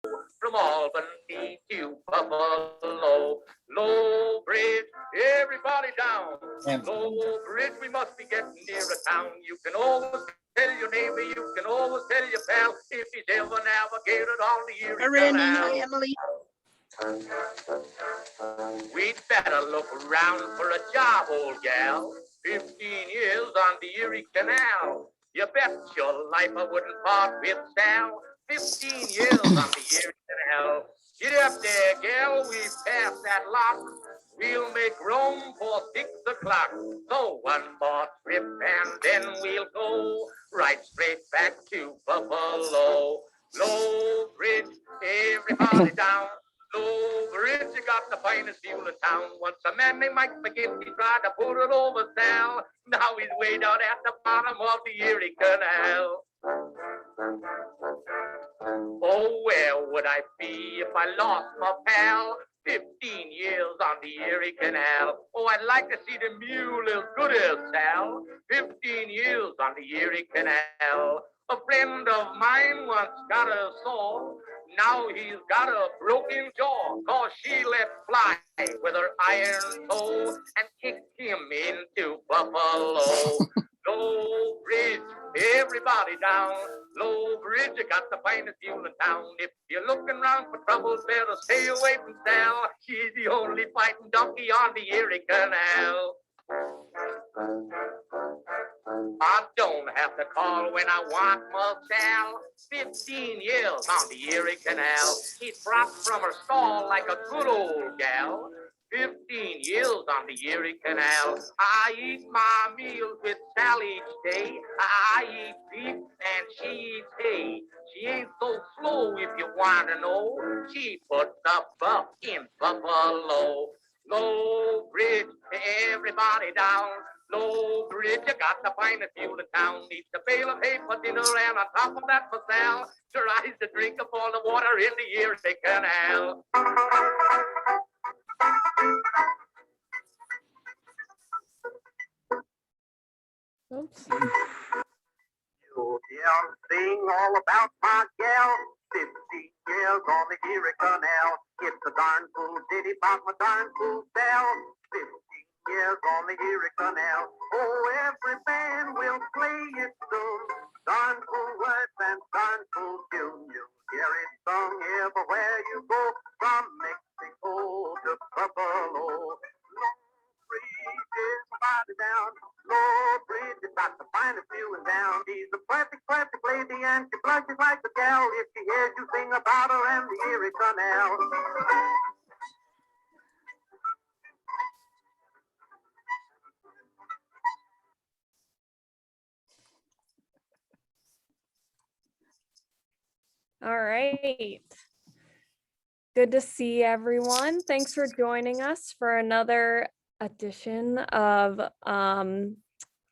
From Albany to Buffalo. Low Bridge, everybody down. Low Bridge, we must be getting near a town. You can always tell your neighbor, you can always tell your pal if he's ever navigated on the Erie Canal. Emily. We'd better look around for a job, old gal. 15 years on the Erie Canal. You bet your life I wouldn't part with Sal. 15 years on the Erie Canal. Get up there, gal, we've passed that lock. We'll make room for 6 o'clock. So one more trip and then we'll go right straight back to Buffalo. Low Bridge, everybody down. Low Bridge, you got the finest view in town. Once a man named Mike McGinty tried to put it over Sal. Now he's way down at the bottom of the Erie Canal. Oh, where would I be if I lost my pal? 15 years on the Erie Canal. Oh, I'd like to see the mule as good as Sal. 15 years on the Erie Canal. A friend of mine once got a sore. Now he's got a broken jaw, 'cause she let fly with her iron toe and kicked him into Buffalo. Low Bridge, everybody down. Low Bridge, you got the finest view in town. If you're looking around for trouble, better stay away from Sal. She's the only fighting donkey on the Erie Canal. I don't have to call when I want my Sal. 15 years on the Erie Canal. She dropped from her stall like a good old gal. 15 years on the Erie Canal. I eat my meals with Sal each day. I eat beef and she eats hay. She ain't so slow if you want to know. She puts the buff in Buffalo. Low Bridge, everybody down. Low Bridge, you got the finest view in town. Needs a bale of hay for dinner and on top of that for Sal. Tries to drink up all the water in the Erie Canal. Oops. You'll sing all about my gal. 15 years on the Erie Canal. It's a darn cool ditty about my darn cool Sal. 15 years on the Erie Canal. Oh, every band will play it soon. Darn cool words and darn cool tune. You'll hear it sung everywhere you go, from Mexico to Buffalo. Low Bridge is body down. Low Bridge is got the finest view in town. She's a perfect, perfect lady, and she blushes like a gal if she hears you sing about her and the Erie Canal. All right. Good to see everyone. Thanks for joining us for another edition of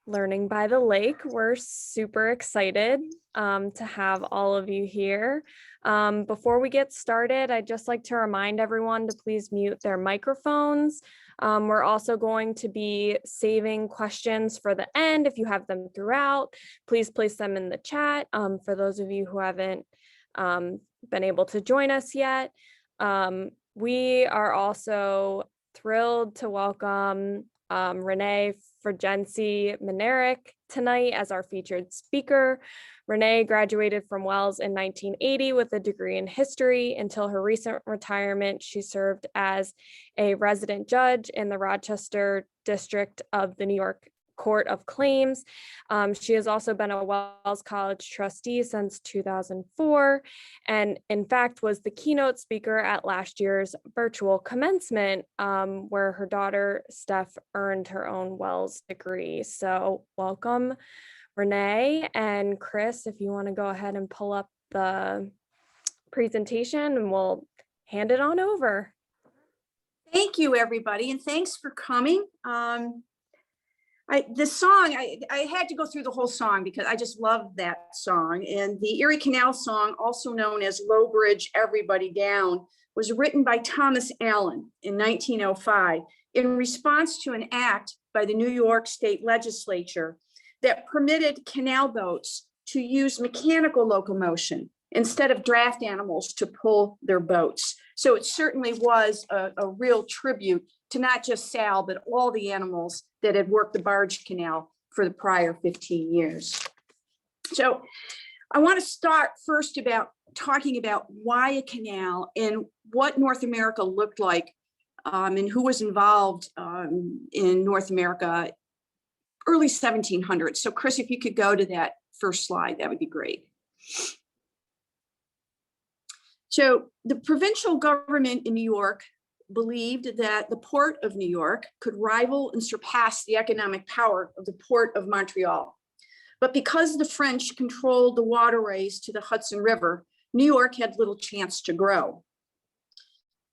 Learning by the Lake. We're super excited to have all of you here. Before we get started, I'd just like to remind everyone to please mute their microphones. We're also going to be saving questions for the end. If you have them throughout, please place them in the chat. For those of you who haven't been able to join us yet. We are also thrilled to welcome Renee Forgensi Minarik tonight as our featured speaker. Renee graduated from Wells in 1980 with a degree in history. Until her recent retirement, she served as a resident judge in the Rochester District of the New York Court of Claims. She has also been a Wells College trustee since 2004, and in fact was the keynote speaker at last year's virtual commencement, where her daughter Steph earned her own Wells degree. So welcome, Renee. And Chris, if you want to go ahead and pull up the presentation, and we'll hand it on over. Thank you, everybody, and thanks for coming. The song, I had to go through the whole song because I just love that song. And the Erie Canal song, also known as Low Bridge, Everybody Down, was written by Thomas Allen in 1905 in response to an act by the New York State Legislature that permitted canal boats to use mechanical locomotion instead of draft animals to pull their boats. So it certainly was a real tribute to not just Sal, but all the animals that had worked the barge canal for the prior 15 years. So I want to start first about talking about why a canal and what North America looked like, and who was involved in North America early 1700s. So Chris, if you could go to that first slide, that would be great. So the provincial government in New York believed that the port of New York could rival and surpass the economic power of the port of Montreal. But because the French controlled the waterways to the Hudson River, New York had little chance to grow.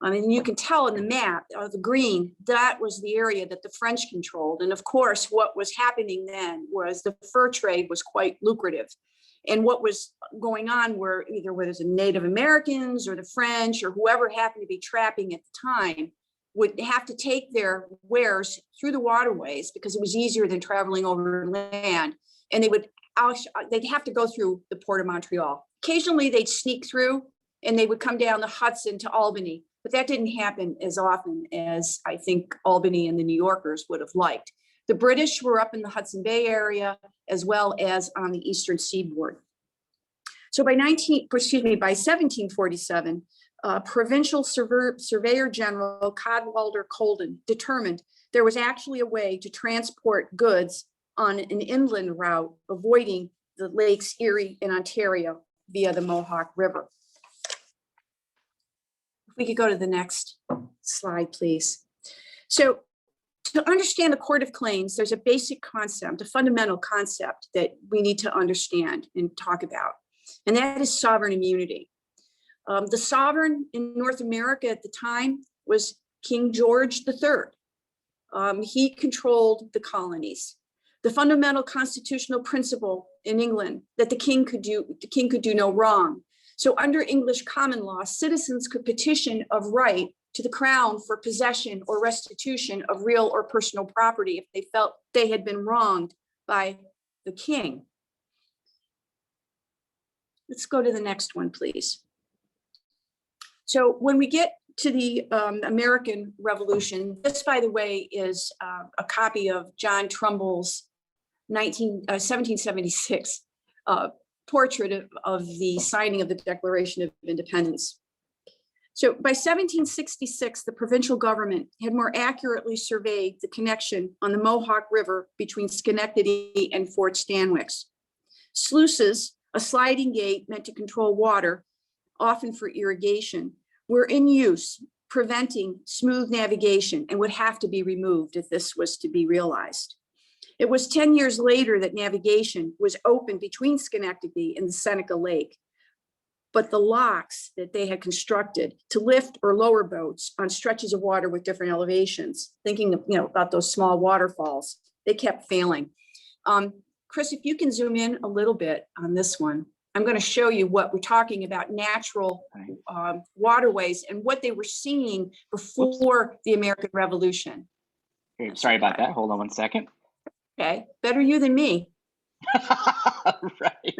I mean, you can tell in the map, the green, that was the area that the French controlled. And of course, what was happening then was the fur trade was quite lucrative. And what was going on were either whether it's the Native Americans or the French or whoever happened to be trapping at the time would have to take their wares through the waterways because it was easier than traveling over land. And they'd have to go through the port of Montreal. Occasionally they'd sneak through and they would come down the Hudson to Albany, but that didn't happen as often as I think Albany and the New Yorkers would have liked. The British were up in the Hudson Bay area as well as on the eastern seaboard. So by 1747, Provincial Surveyor General Cadwalder Colden determined there was actually a way to transport goods on an inland route, avoiding the lakes Erie and Ontario via the Mohawk River. If we could go to the next slide, please. So to understand the Court of Claims, there's a basic concept, a fundamental concept that we need to understand and talk about, and that is sovereign immunity. The sovereign in North America at the time was King George III. He controlled the colonies. The fundamental constitutional principle in England that the king could do no wrong. So under English common law, citizens could petition of right to the crown for possession or restitution of real or personal property if they felt they had been wronged by the king. Let's go to the next one, please. So when we get to the American Revolution, this, by the way, is a copy of John Trumbull's 1776 portrait of the signing of the Declaration of Independence. So by 1766, the provincial government had more accurately surveyed the connection on the Mohawk River between Schenectady and Fort Stanwix. Sluices, a sliding gate meant to control water, often for irrigation, were in use, preventing smooth navigation and would have to be removed if this was to be realized. It was 10 years later that navigation was open between Schenectady and the Seneca Lake, but the locks that they had constructed to lift or lower boats on stretches of water with different elevations, thinking about those small waterfalls, they kept failing. Chris, if you can zoom in a little bit on this one, I'm going to show you what we're talking about, natural waterways and what they were seeing before the American Revolution. Okay, sorry about that. Hold on one second. Okay, better you than me. Right.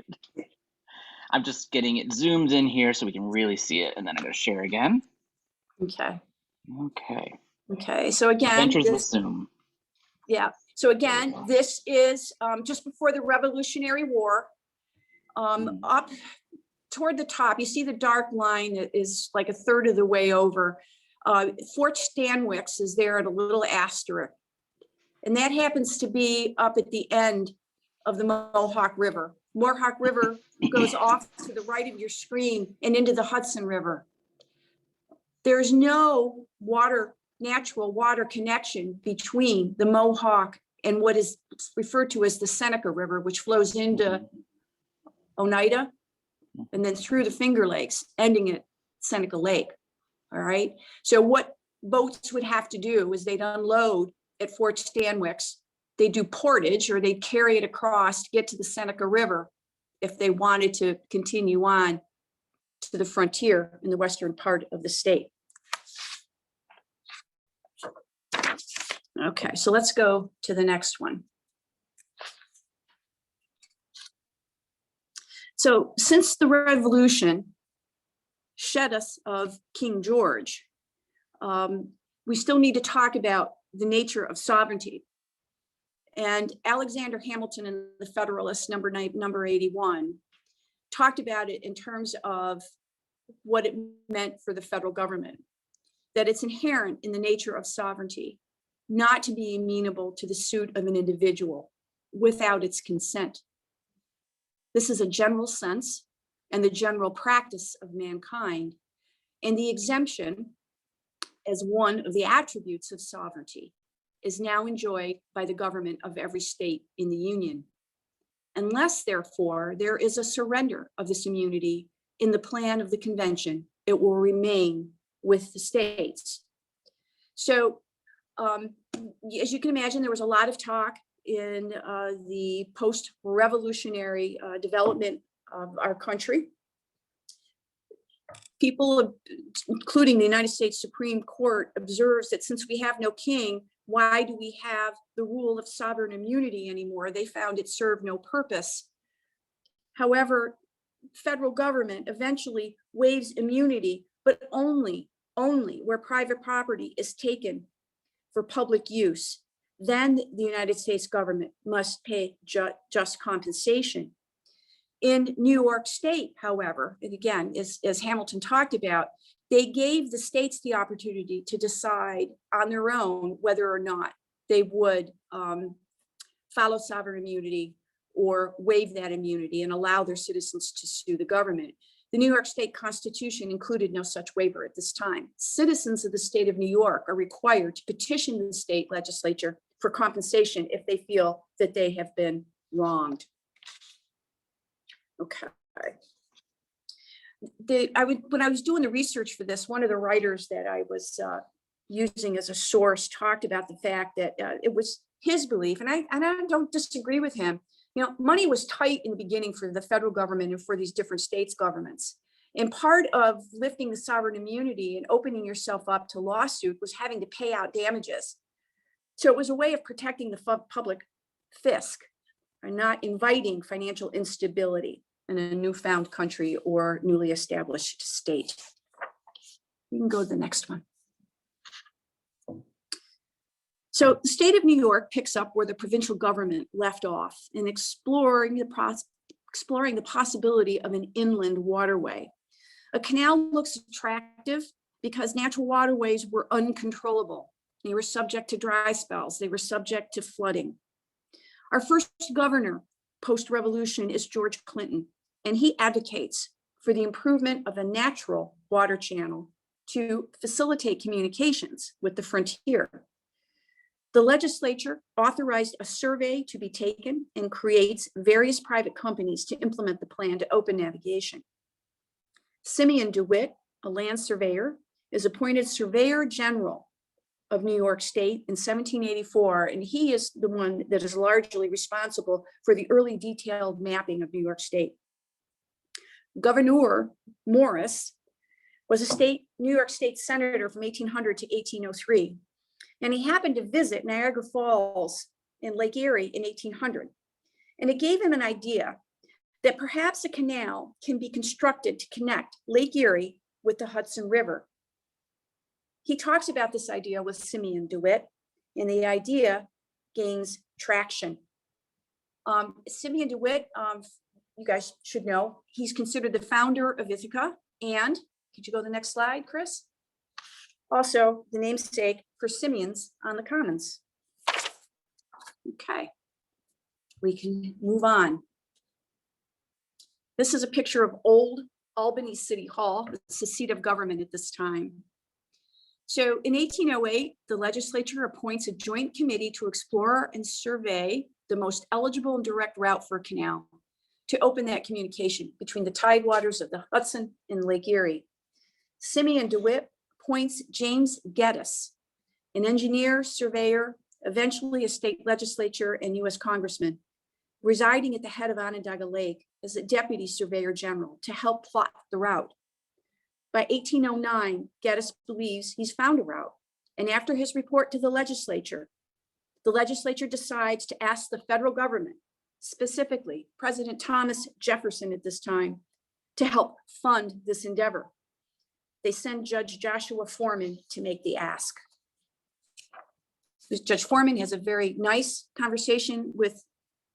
I'm just getting it zoomed in here so we can really see it, and then I'm going to share again. Okay. Okay. So again, Adventures with Zoom. Yeah. So again, this is just before the Revolutionary War. Up toward the top, you see the dark line that is like a third of the way over. Fort Stanwix is there at a little asterisk. And that happens to be up at the end of the Mohawk River. Mohawk River goes off to the right of your screen and into the Hudson River. There's no natural water connection between the Mohawk and what is referred to as the Seneca River, which flows into Oneida and then through the Finger Lakes, ending at Seneca Lake. All right. So what boats would have to do is they'd unload at Fort Stanwix. They do portage, or they carry it across to get to the Seneca River if they wanted to continue on to the frontier in the western part of the state. Okay, so let's go to the next one. So since the revolution shed us of King George, we still need to talk about the nature of sovereignty. And Alexander Hamilton in the Federalist, number 81, talked about it in terms of what it meant for the federal government, that it's inherent in the nature of sovereignty not to be amenable to the suit of an individual without its consent. This is a general sense and the general practice of mankind, and the exemption as one of the attributes of sovereignty is now enjoyed by the government of every state in the Union. Unless, therefore, there is a surrender of this immunity in the plan of the convention, it will remain with the states. So, as you can imagine, there was a lot of talk in the post-revolutionary development of our country. People, including the United States Supreme Court, observes that since we have no king, why do we have the rule of sovereign immunity anymore? They found it served no purpose. However, federal government eventually waives immunity, but only where private property is taken for public use. Then the United States government must pay just compensation. In New York State, however, and again, as Hamilton talked about, they gave the states the opportunity to decide on their own whether or not they would follow sovereign immunity or waive that immunity and allow their citizens to sue the government. The New York State Constitution included no such waiver at this time. Citizens of the state of New York are required to petition the state legislature for compensation if they feel that they have been wronged. Okay. When I was doing the research for this, one of the writers that I was using as a source talked about the fact that it was his belief, and I don't disagree with him. You know, money was tight in the beginning for the federal government and for these different states governments. And part of lifting the sovereign immunity and opening yourself up to lawsuit was having to pay out damages. So it was a way of protecting the public fisc and not inviting financial instability in a newfound country or newly established state. You can go to the next one. So the state of New York picks up where the provincial government left off in exploring the possibility of an inland waterway. A canal looks attractive because natural waterways were uncontrollable. They were subject to dry spells. They were subject to flooding. Our first governor post-revolution is George Clinton, and he advocates for the improvement of a natural water channel to facilitate communications with the frontier. The legislature authorized a survey to be taken and creates various private companies to implement the plan to open navigation. Simeon DeWitt, a land surveyor, is appointed Surveyor General of New York State in 1784, and he is the one that is largely responsible for the early detailed mapping of New York State. Governor Morris was a New York State senator from 1800 to 1803. And he happened to visit Niagara Falls in Lake Erie in 1800. And it gave him an idea that perhaps a canal can be constructed to connect Lake Erie with the Hudson River. He talks about this idea with Simeon DeWitt, and the idea gains traction. Simeon DeWitt, you guys should know, he's considered the founder of Ithaca. And could you go to the next slide, Chris? Also the namesake for Simeons on the Commons. Okay, we can move on. This is a picture of old Albany City Hall. It's the seat of government at this time. So in 1808, the legislature appoints a joint committee to explore and survey the most eligible and direct route for a canal to open that communication between the tidewaters of the Hudson and Lake Erie. Simeon DeWitt appoints James Geddes, an engineer, surveyor, eventually a state legislature and US congressman, residing at the head of Onondaga Lake as a deputy surveyor general to help plot the route. By 1809, Geddes believes he's found a route. And after his report to the legislature decides to ask the federal government specifically President Thomas Jefferson at this time, to help fund this endeavor. They send Judge Joshua Foreman to make the ask. Judge Foreman has a very nice conversation with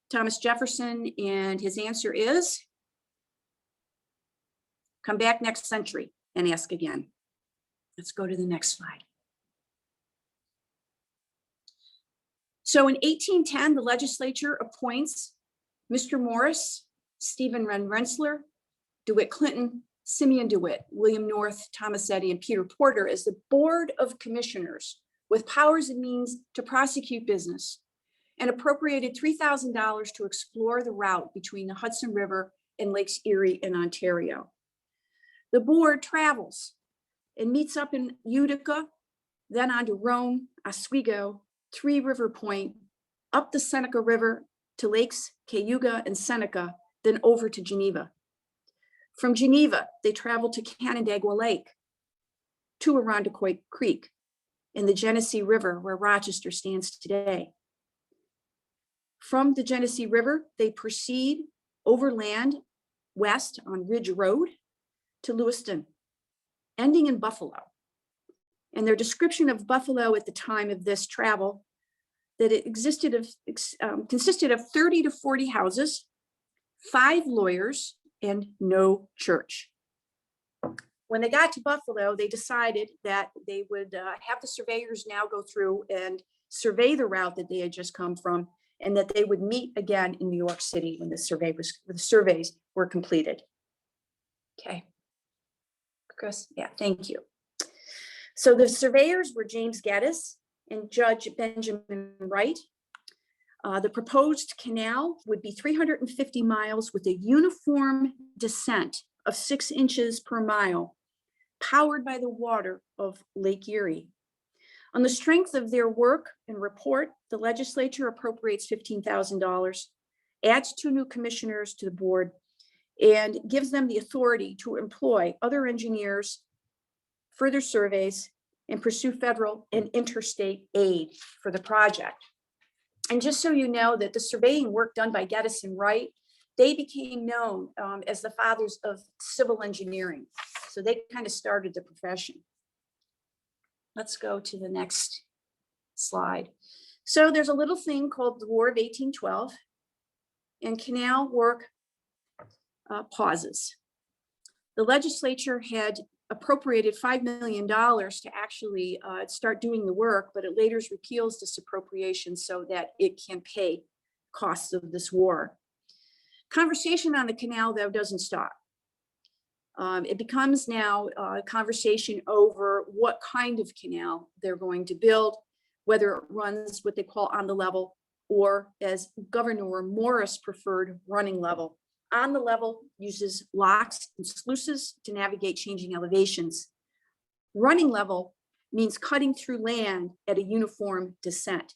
Thomas Jefferson, and his answer is, come back next century and ask again. Let's go to the next slide. So in 1810, the legislature appoints Mr. Morris, Stephen Wren Rensselaer, DeWitt Clinton, Simeon DeWitt, William North, Thomas Eddy, and Peter Porter as the Board of Commissioners with powers and means to prosecute business, and appropriated $3,000 to explore the route between the Hudson River and Lakes Erie and Ontario. The board travels and meets up in Utica, then on to Rome, Oswego, Three River Point, up the Seneca River to Lakes Cayuga and Seneca, then over to Geneva. From Geneva, they travel to Canandaigua Lake, to Irondequoit Creek, and the Genesee River, where Rochester stands today. From the Genesee River, they proceed overland west on Ridge Road to Lewiston, ending in Buffalo. And their description of Buffalo at the time of this travel, that it consisted of 30 to 40 houses, 5 lawyers, and no church. When they got to Buffalo, they decided that they would have the surveyors now go through and survey the route that they had just come from, and that they would meet again in New York City when the surveys were completed. Okay. Chris, yeah, thank you. So the surveyors were James Gaddis and Judge Benjamin Wright. The proposed canal would be 350 miles with a uniform descent of 6 inches per mile, powered by the water of Lake Erie. On the strength of their work and report, the legislature appropriates $15,000, adds 2 new commissioners to the board, and gives them the authority to employ other engineers, further surveys, and pursue federal and interstate aid for the project. And just so you know that the surveying work done by Gaddis and Wright, they became known as the fathers of civil engineering. So they kind of started the profession. Let's go to the next slide. So there's a little thing called the War of 1812, and canal work pauses. The legislature had appropriated $5 million to actually start doing the work, but it later repeals this appropriation so that it can pay costs of this war. Conversation on the canal, though, doesn't stop. It becomes now a conversation over what kind of canal they're going to build, whether it runs what they call on the level, or as Governor Morris preferred, running level. On the level uses locks and sluices to navigate changing elevations. Running level means cutting through land at a uniform descent.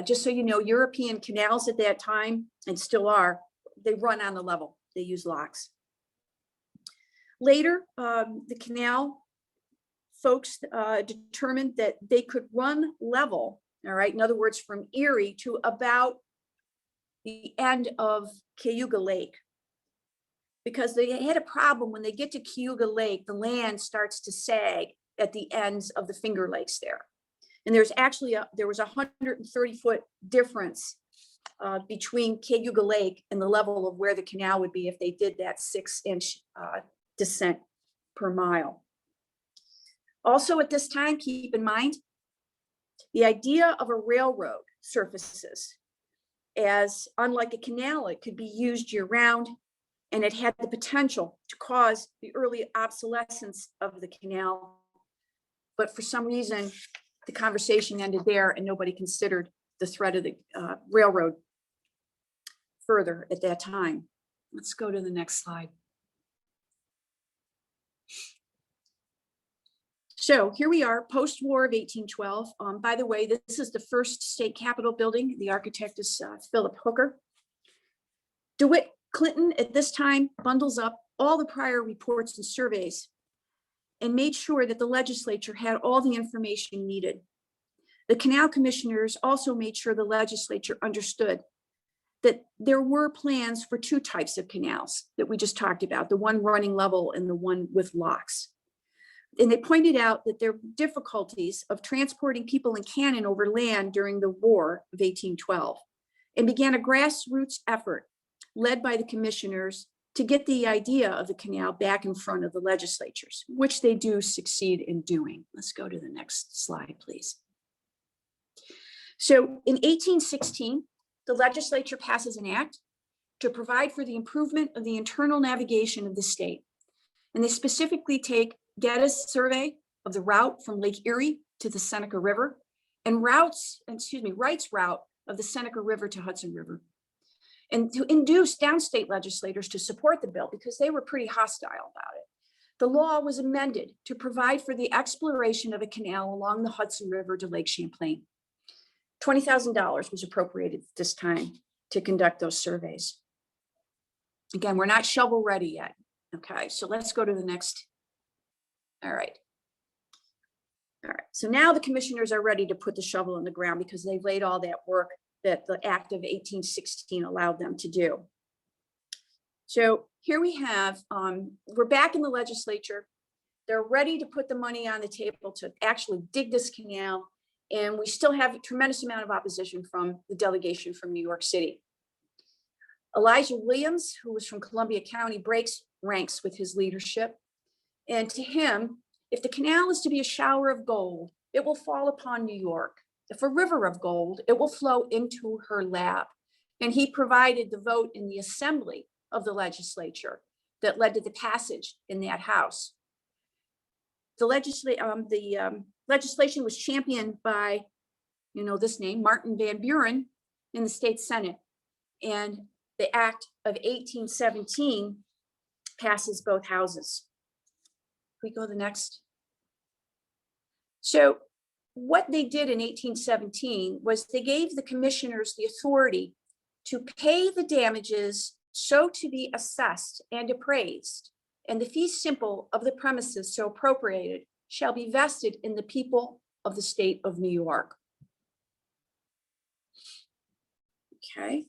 Just so you know, European canals at that time, and still are, they run on the level. They use locks. Later, the canal folks determined that they could run level, all right, in other words, from Erie to about the end of Cayuga Lake, because they had a problem when they get to Cayuga Lake, the land starts to sag at the ends of the Finger Lakes there. And there's actually there was a 130-foot difference between Cayuga Lake and the level of where the canal would be if they did that 6-inch descent per mile. Also at this time, keep in mind, the idea of a railroad surfaces as, unlike a canal, it could be used year round, and it had the potential to cause the early obsolescence of the canal. But for some reason, the conversation ended there and nobody considered the threat of the railroad further at that time. Let's go to the next slide. So here we are, post-war of 1812. By the way, this is the first state capitol building. The architect is Philip Hooker. DeWitt Clinton at this time bundles up all the prior reports and surveys and made sure that the legislature had all the information needed. The canal commissioners also made sure the legislature understood that there were plans for two types of canals that we just talked about, the one running level and the one with locks. And they pointed out that there were difficulties of transporting people and cannon over land during the War of 1812, and began a grassroots effort led by the commissioners to get the idea of the canal back in front of the legislatures, which they do succeed in doing. Let's go to the next slide, please. So in 1816, the legislature passes an act to provide for the improvement of the internal navigation of the state. And they specifically get a survey of the route from Lake Erie to the Seneca River, and Wright's route of the Seneca River to Hudson River, and to induce downstate legislators to support the bill because they were pretty hostile about it. The law was amended to provide for the exploration of a canal along the Hudson River to Lake Champlain. $20,000 was appropriated at this time to conduct those surveys. Again, we're not shovel ready yet. Okay, so let's go to the next. All right. So now the commissioners are ready to put the shovel in the ground because they've laid all that work that the Act of 1816 allowed them to do. So here we have, we're back in the legislature. They're ready to put the money on the table to actually dig this canal. And we still have a tremendous amount of opposition from the delegation from New York City. Elijah Williams, who was from Columbia County, breaks ranks with his leadership. And to him, if the canal is to be a shower of gold, it will fall upon New York. If a river of gold, it will flow into her lap. And he provided the vote in the assembly of the legislature that led to the passage in that house. The legislation was championed by, this name, Martin Van Buren in the state Senate. And the Act of 1817 passes both houses. We go to the next. So what they did in 1817 was they gave the commissioners the authority to pay the damages so to be assessed and appraised, and the fee simple of the premises so appropriated shall be vested in the people of the state of New York. Okay.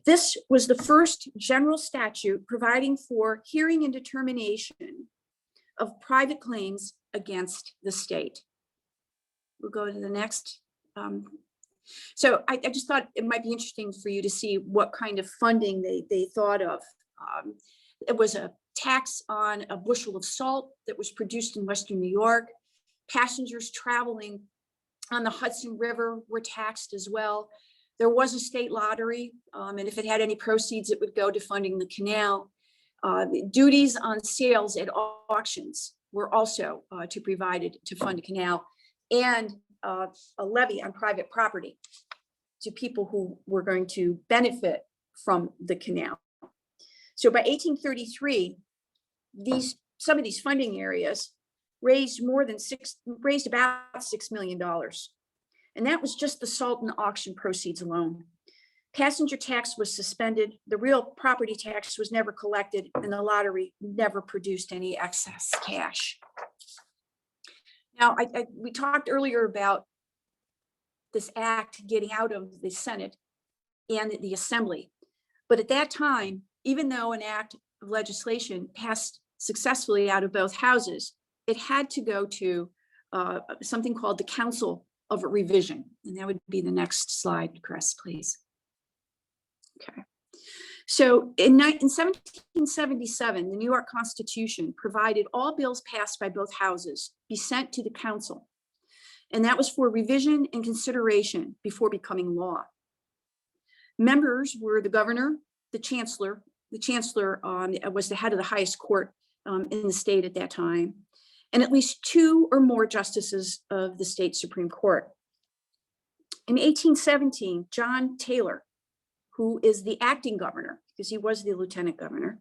This was the first general statute providing for hearing and determination of private claims against the state. We'll go to the next. So I just thought it might be interesting for you to see what kind of funding they thought of. It was a tax on a bushel of salt that was produced in Western New York. Passengers traveling on the Hudson River were taxed as well. There was a state lottery, and if it had any proceeds, it would go to funding the canal. Duties on sales at auctions were also to provided to fund a canal, and a levy on private property to people who were going to benefit from the canal. So by 1833, some of these funding areas raised about $6 million. And that was just the salt and auction proceeds alone. Passenger tax was suspended. The real property tax was never collected, and the lottery never produced any excess cash. Now, we talked earlier about this act getting out of the Senate and the Assembly. But at that time, even though an act of legislation passed successfully out of both houses, it had to go to something called the Council of Revision. And that would be the next slide, Chris, please. Okay. So in 1777, the New York Constitution provided all bills passed by both houses be sent to the council. And that was for revision and consideration before becoming law. Members were the governor, the chancellor. The chancellor was the head of the highest court in the state at that time, and at least two or more justices of the state Supreme Court. In 1817, John Taylor, who is the acting governor, because he was the lieutenant governor,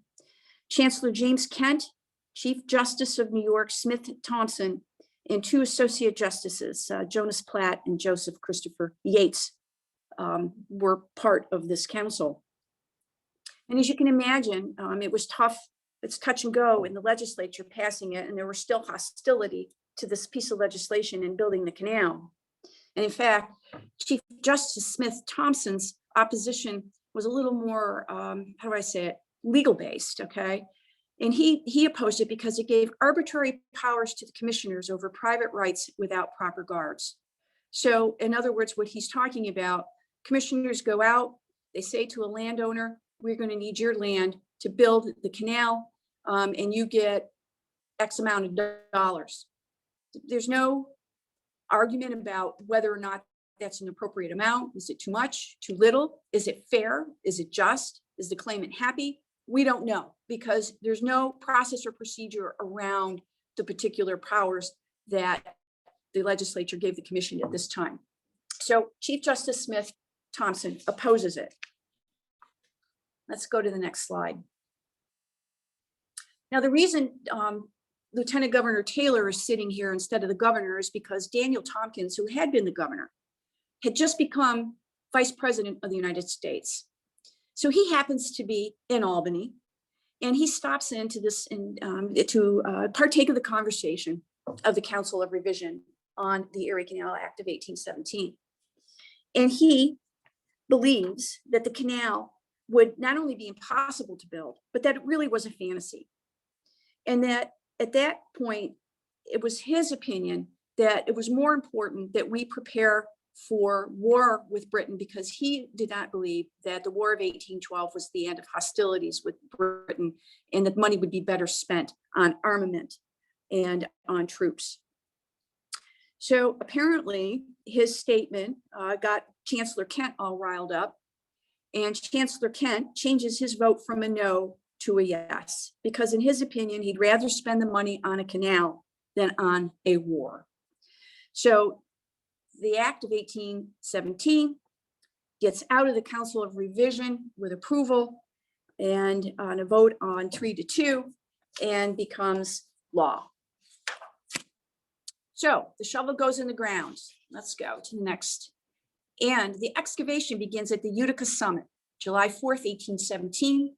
Chancellor James Kent, Chief Justice of New York, Smith Thompson, and two associate justices, Jonas Platt and Joseph Christopher Yates, were part of this council. And as you can imagine, it was tough. It's touch and go in the legislature passing it, and there was still hostility to this piece of legislation in building the canal. And in fact, Chief Justice Smith Thompson's opposition was a little more, how do I say it, legal based, okay? And he opposed it because it gave arbitrary powers to the commissioners over private rights without proper guards. So in other words, what he's talking about, commissioners go out, they say to a landowner, we're going to need your land to build the canal, and you get X amount of dollars. There's no argument about whether or not that's an appropriate amount. Is it too much, too little? Is it fair? Is it just? Is the claimant happy? We don't know, because there's no process or procedure around the particular powers that the legislature gave the commission at this time. So Chief Justice Smith Thompson opposes it. Let's go to the next slide. Now, the reason Lieutenant Governor Taylor is sitting here instead of the governor is because Daniel Tompkins, who had been the governor, had just become Vice President of the United States. So he happens to be in Albany, and he stops into this to partake of the conversation of the Council of Revision on the Erie Canal Act of 1817. And he believes that the canal would not only be impossible to build, but that it really was a fantasy. And that at that point, it was his opinion that it was more important that we prepare for war with Britain, because he did not believe that the War of 1812 was the end of hostilities with Britain, and that money would be better spent on armament and on troops. So apparently his statement got Chancellor Kent all riled up, and Chancellor Kent changes his vote from a no to a yes, because in his opinion, he'd rather spend the money on a canal than on a war. So the Act of 1817 gets out of the Council of Revision with approval and on a vote on 3-2, and becomes law. So the shovel goes in the ground. Let's go to the next. And the excavation begins at the Utica Summit, July 4th, 1817.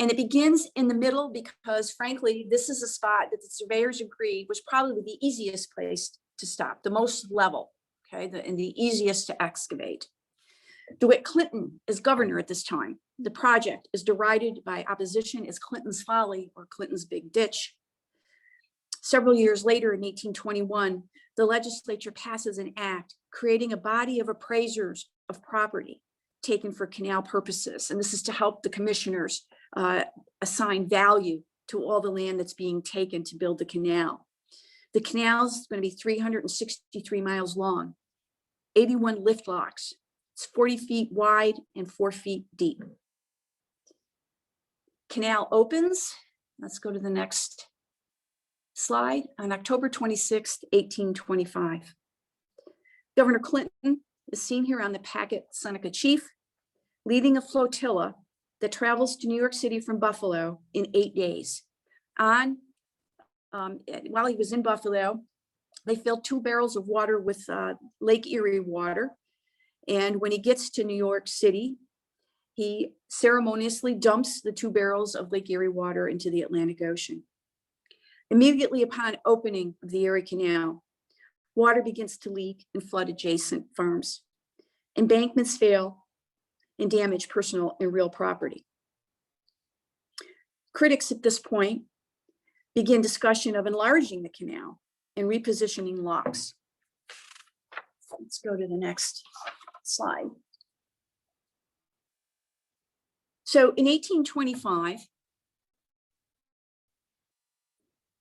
And it begins in the middle because, frankly, this is a spot that the surveyors agreed was probably the easiest place to stop, the most level, okay, and the easiest to excavate. DeWitt Clinton is governor at this time. The project is derided by opposition as Clinton's Folly or Clinton's Big Ditch. Several years later, in 1821, the legislature passes an act creating a body of appraisers of property taken for canal purposes. And this is to help the commissioners assign value to all the land that's being taken to build the canal. The canal is going to be 363 miles long, 81 lift locks. It's 40 feet wide and 4 feet deep. Canal opens. Let's go to the next slide. On October 26th, 1825. Governor Clinton is seen here on the Packet Seneca Chief, leading a flotilla that travels to New York City from Buffalo in 8 days. While he was in Buffalo, they filled 2 barrels of water with Lake Erie water. And when he gets to New York City, he ceremoniously dumps the 2 barrels of Lake Erie water into the Atlantic Ocean. Immediately upon opening of the Erie Canal, water begins to leak and flood adjacent farms. Embankments fail and damage personal and real property. Critics at this point begin discussion of enlarging the canal and repositioning locks. Let's go to the next slide. So in 1825,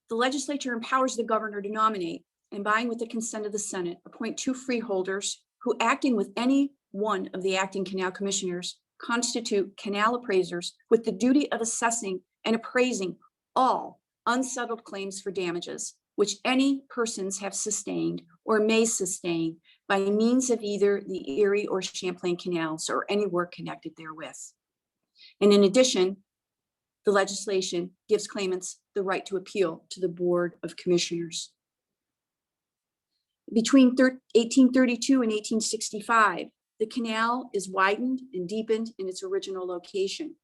the legislature empowers the governor to nominate, and buying with the consent of the Senate, appoint 2 freeholders who, acting with any one of the acting canal commissioners, constitute canal appraisers with the duty of assessing and appraising all unsettled claims for damages which any persons have sustained or may sustain by means of either the Erie or Champlain canals or any work connected therewith. And in addition, the legislation gives claimants the right to appeal to the Board of Commissioners. Between 1832 and 1865, the canal is widened and deepened in its original location.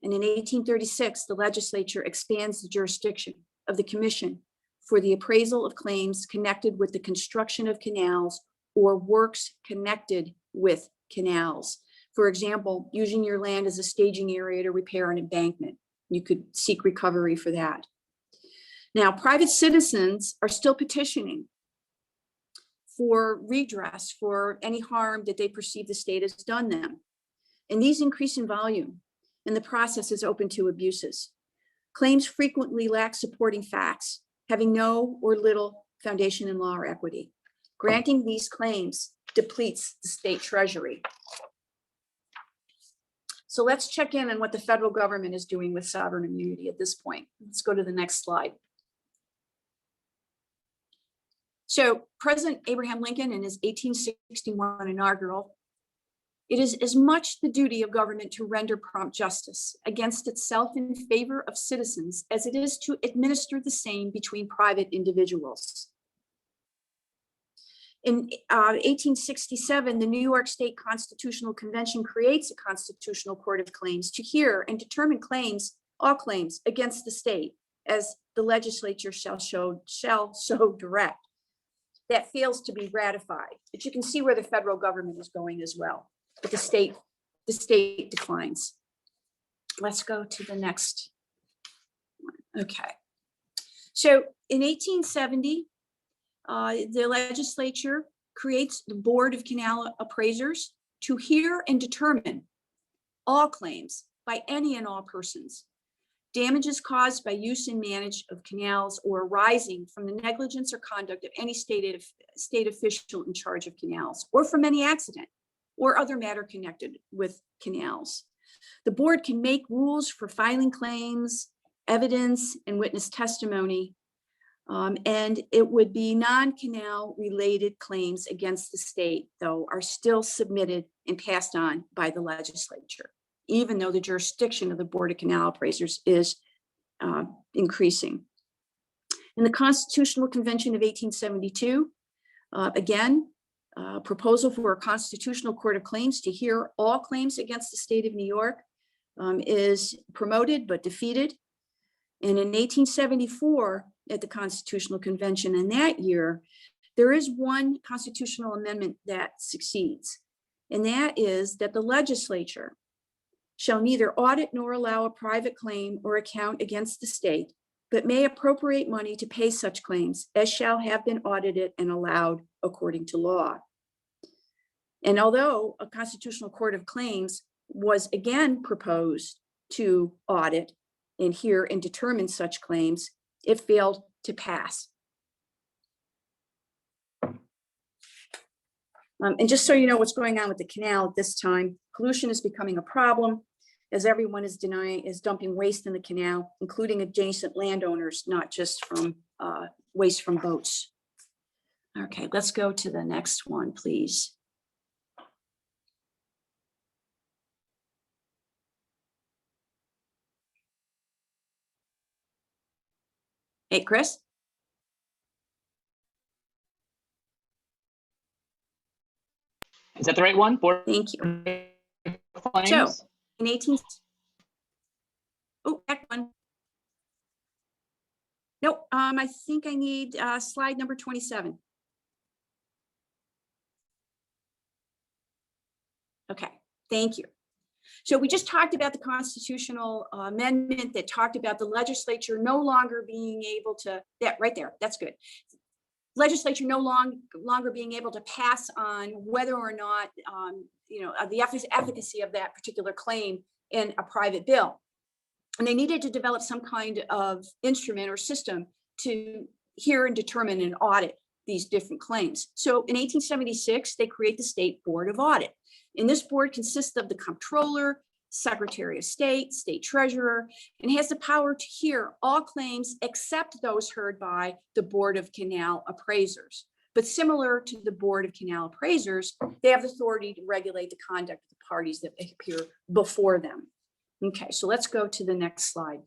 And in 1836, the legislature expands the jurisdiction of the commission for the appraisal of claims connected with the construction of canals or works connected with canals, For example, using your land as a staging area to repair an embankment. You could seek recovery for that. Now, private citizens are still petitioning for redress for any harm that they perceive the state has done them. And these increase in volume, and the process is open to abuses. Claims frequently lack supporting facts, having no or little foundation in law or equity. Granting these claims depletes the state treasury. So let's check in on what the federal government is doing with sovereign immunity at this point. Let's go to the next slide. So President Abraham Lincoln in his 1861 inaugural, it is as much the duty of government to render prompt justice against itself in favor of citizens as it is to administer the same between private individuals. In 1867, the New York State Constitutional Convention creates a constitutional court of claims to hear and determine claims, all claims against the state, as the legislature shall so direct. That fails to be ratified, but you can see where the federal government is going as well. But the state declines. Let's go to the next one. Okay. So in 1870, the legislature creates the Board of Canal Appraisers to hear and determine all claims by any and all persons. Damages caused by use and manage of canals or arising from the negligence or conduct of any state official in charge of canals, or from any accident or other matter connected with canals. The board can make rules for filing claims, evidence, and witness testimony. And it would be non-canal related claims against the state, though, are still submitted and passed on by the legislature, even though the jurisdiction of the Board of Canal Appraisers is increasing. In the Constitutional Convention of 1872, again, proposal for a constitutional court of claims to hear all claims against the state of New York is promoted but defeated. And in 1874, at the Constitutional Convention in that year, there is one constitutional amendment that succeeds, and that is that the legislature shall neither audit nor allow a private claim or account against the state, but may appropriate money to pay such claims as shall have been audited and allowed according to law. And although a constitutional court of claims was again proposed to audit and hear and determine such claims, it failed to pass. And just so you know what's going on with the canal at this time, pollution is becoming a problem as everyone is dumping waste in the canal, including adjacent landowners, not just from waste from boats. Okay, let's go to the next one, please. Hey, Chris? Is that the right one? Board Thank you. claims? So, in back one. Nope, I think I need slide number 27. Okay, thank you. So we just talked about the constitutional amendment that talked about the legislature no longer being able to, that right there, that's good. Legislature no longer being able to pass on whether or not, the efficacy of that particular claim in a private bill. And they needed to develop some kind of instrument or system to hear and determine and audit these different claims. So in 1876, they create the State Board of Audit. And this board consists of the comptroller, secretary of state, state treasurer, and has the power to hear all claims except those heard by the Board of Canal Appraisers. But similar to the Board of Canal Appraisers, they have authority to regulate the conduct of the parties that appear before them. Okay, so let's go to the next slide.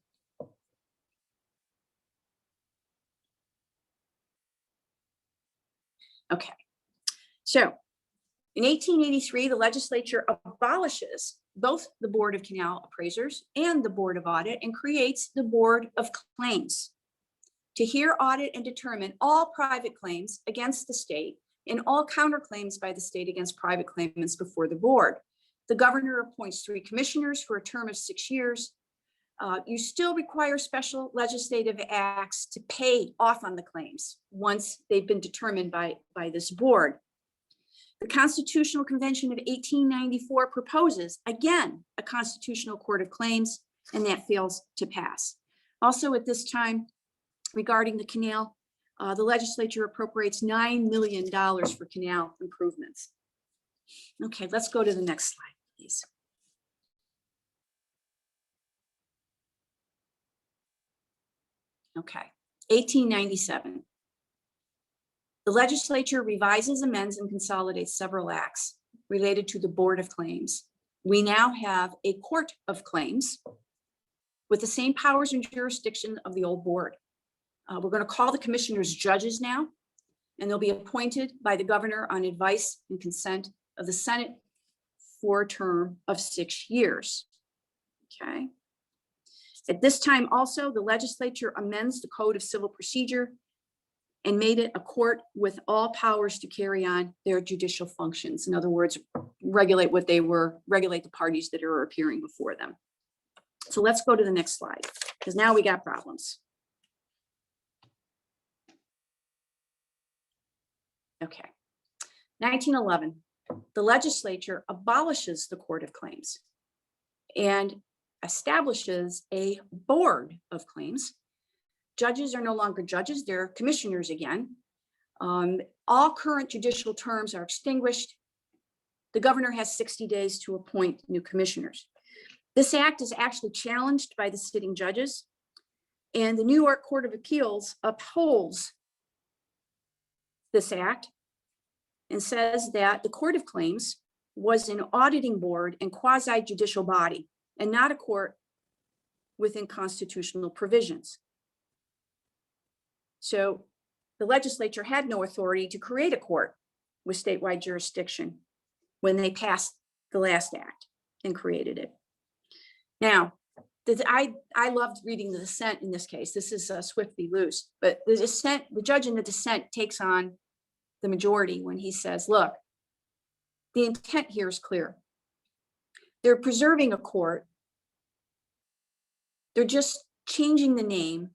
Okay, so in 1883, the legislature abolishes both the Board of Canal Appraisers and the Board of Audit and creates the Board of Claims to hear, audit, and determine all private claims against the state and all counterclaims by the state against private claimants before the board. The governor appoints 3 commissioners for a term of 6 years. You still require special legislative acts to pay off on the claims once they've been determined by this board. The Constitutional Convention of 1894 proposes, again, a constitutional court of claims, and that fails to pass. Also at this time, regarding the canal, the legislature appropriates $9 million for canal improvements. Okay, let's go to the next slide, please. Okay, 1897. The legislature revises, amends, and consolidates several acts related to the Board of Claims. We now have a Court of Claims with the same powers and jurisdiction of the old board. We're going to call the commissioners judges now, and they'll be appointed by the governor on advice and consent of the Senate for a term of 6 years. Okay. At this time also, the legislature amends the Code of Civil Procedure and made it a court with all powers to carry on their judicial functions. In other words, regulate the parties that are appearing before them. So let's go to the next slide, because now we got problems. Okay, 1911, the legislature abolishes the Court of Claims and establishes a Board of Claims. Judges are no longer judges, they're commissioners again. All current judicial terms are extinguished. The governor has 60 days to appoint new commissioners. This act is actually challenged by the sitting judges, and the New York Court of Appeals upholds this act and says that the Court of Claims was an auditing board and quasi-judicial body and not a court within constitutional provisions. So the legislature had no authority to create a court with statewide jurisdiction when they passed the last act and created it. Now, I loved reading the dissent in this case. This is Swift v. Luce, but the judge in the dissent takes on the majority when he says, look, the intent here is clear. They're preserving a court. They're just changing the name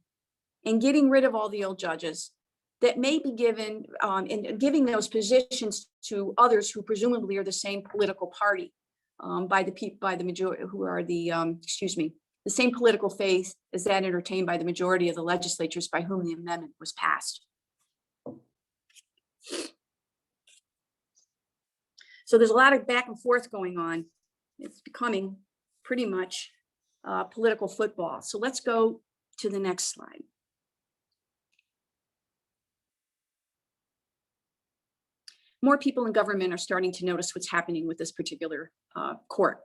and getting rid of all the old judges that may be given and giving those positions to others who presumably are the same political party by the majority, who are the same political faith as that entertained by the majority of the legislatures by whom the amendment was passed. So there's a lot of back and forth going on. It's becoming pretty much political football. So let's go to the next slide. More people in government are starting to notice what's happening with this particular court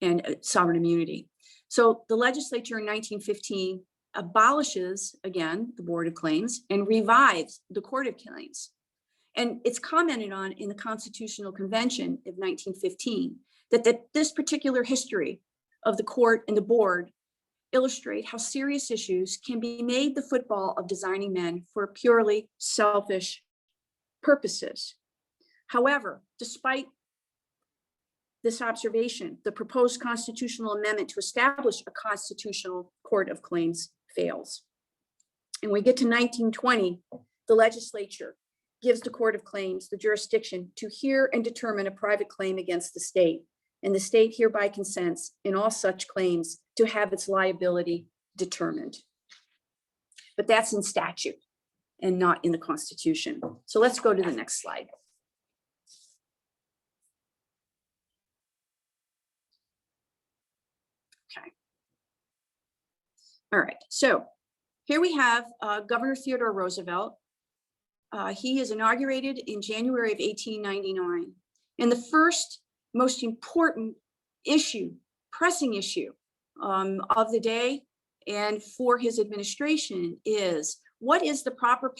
and sovereign immunity. So the legislature in 1915 abolishes, again, the Board of Claims and revives the Court of Claims. And it's commented on in the Constitutional Convention of 1915 that this particular history of the court and the board illustrate how serious issues can be made the football of designing men for purely selfish purposes. However, despite this observation, the proposed constitutional amendment to establish a constitutional court of claims fails. And we get to 1920, the legislature gives the Court of Claims the jurisdiction to hear and determine a private claim against the state, and the state hereby consents in all such claims to have its liability determined. But that's in statute and not in the Constitution. So let's go to the next slide. Okay. All right, so here we have Governor Theodore Roosevelt. He is inaugurated in January of 1899. And the first most important issue, pressing issue of the day and for his administration is, what is the proper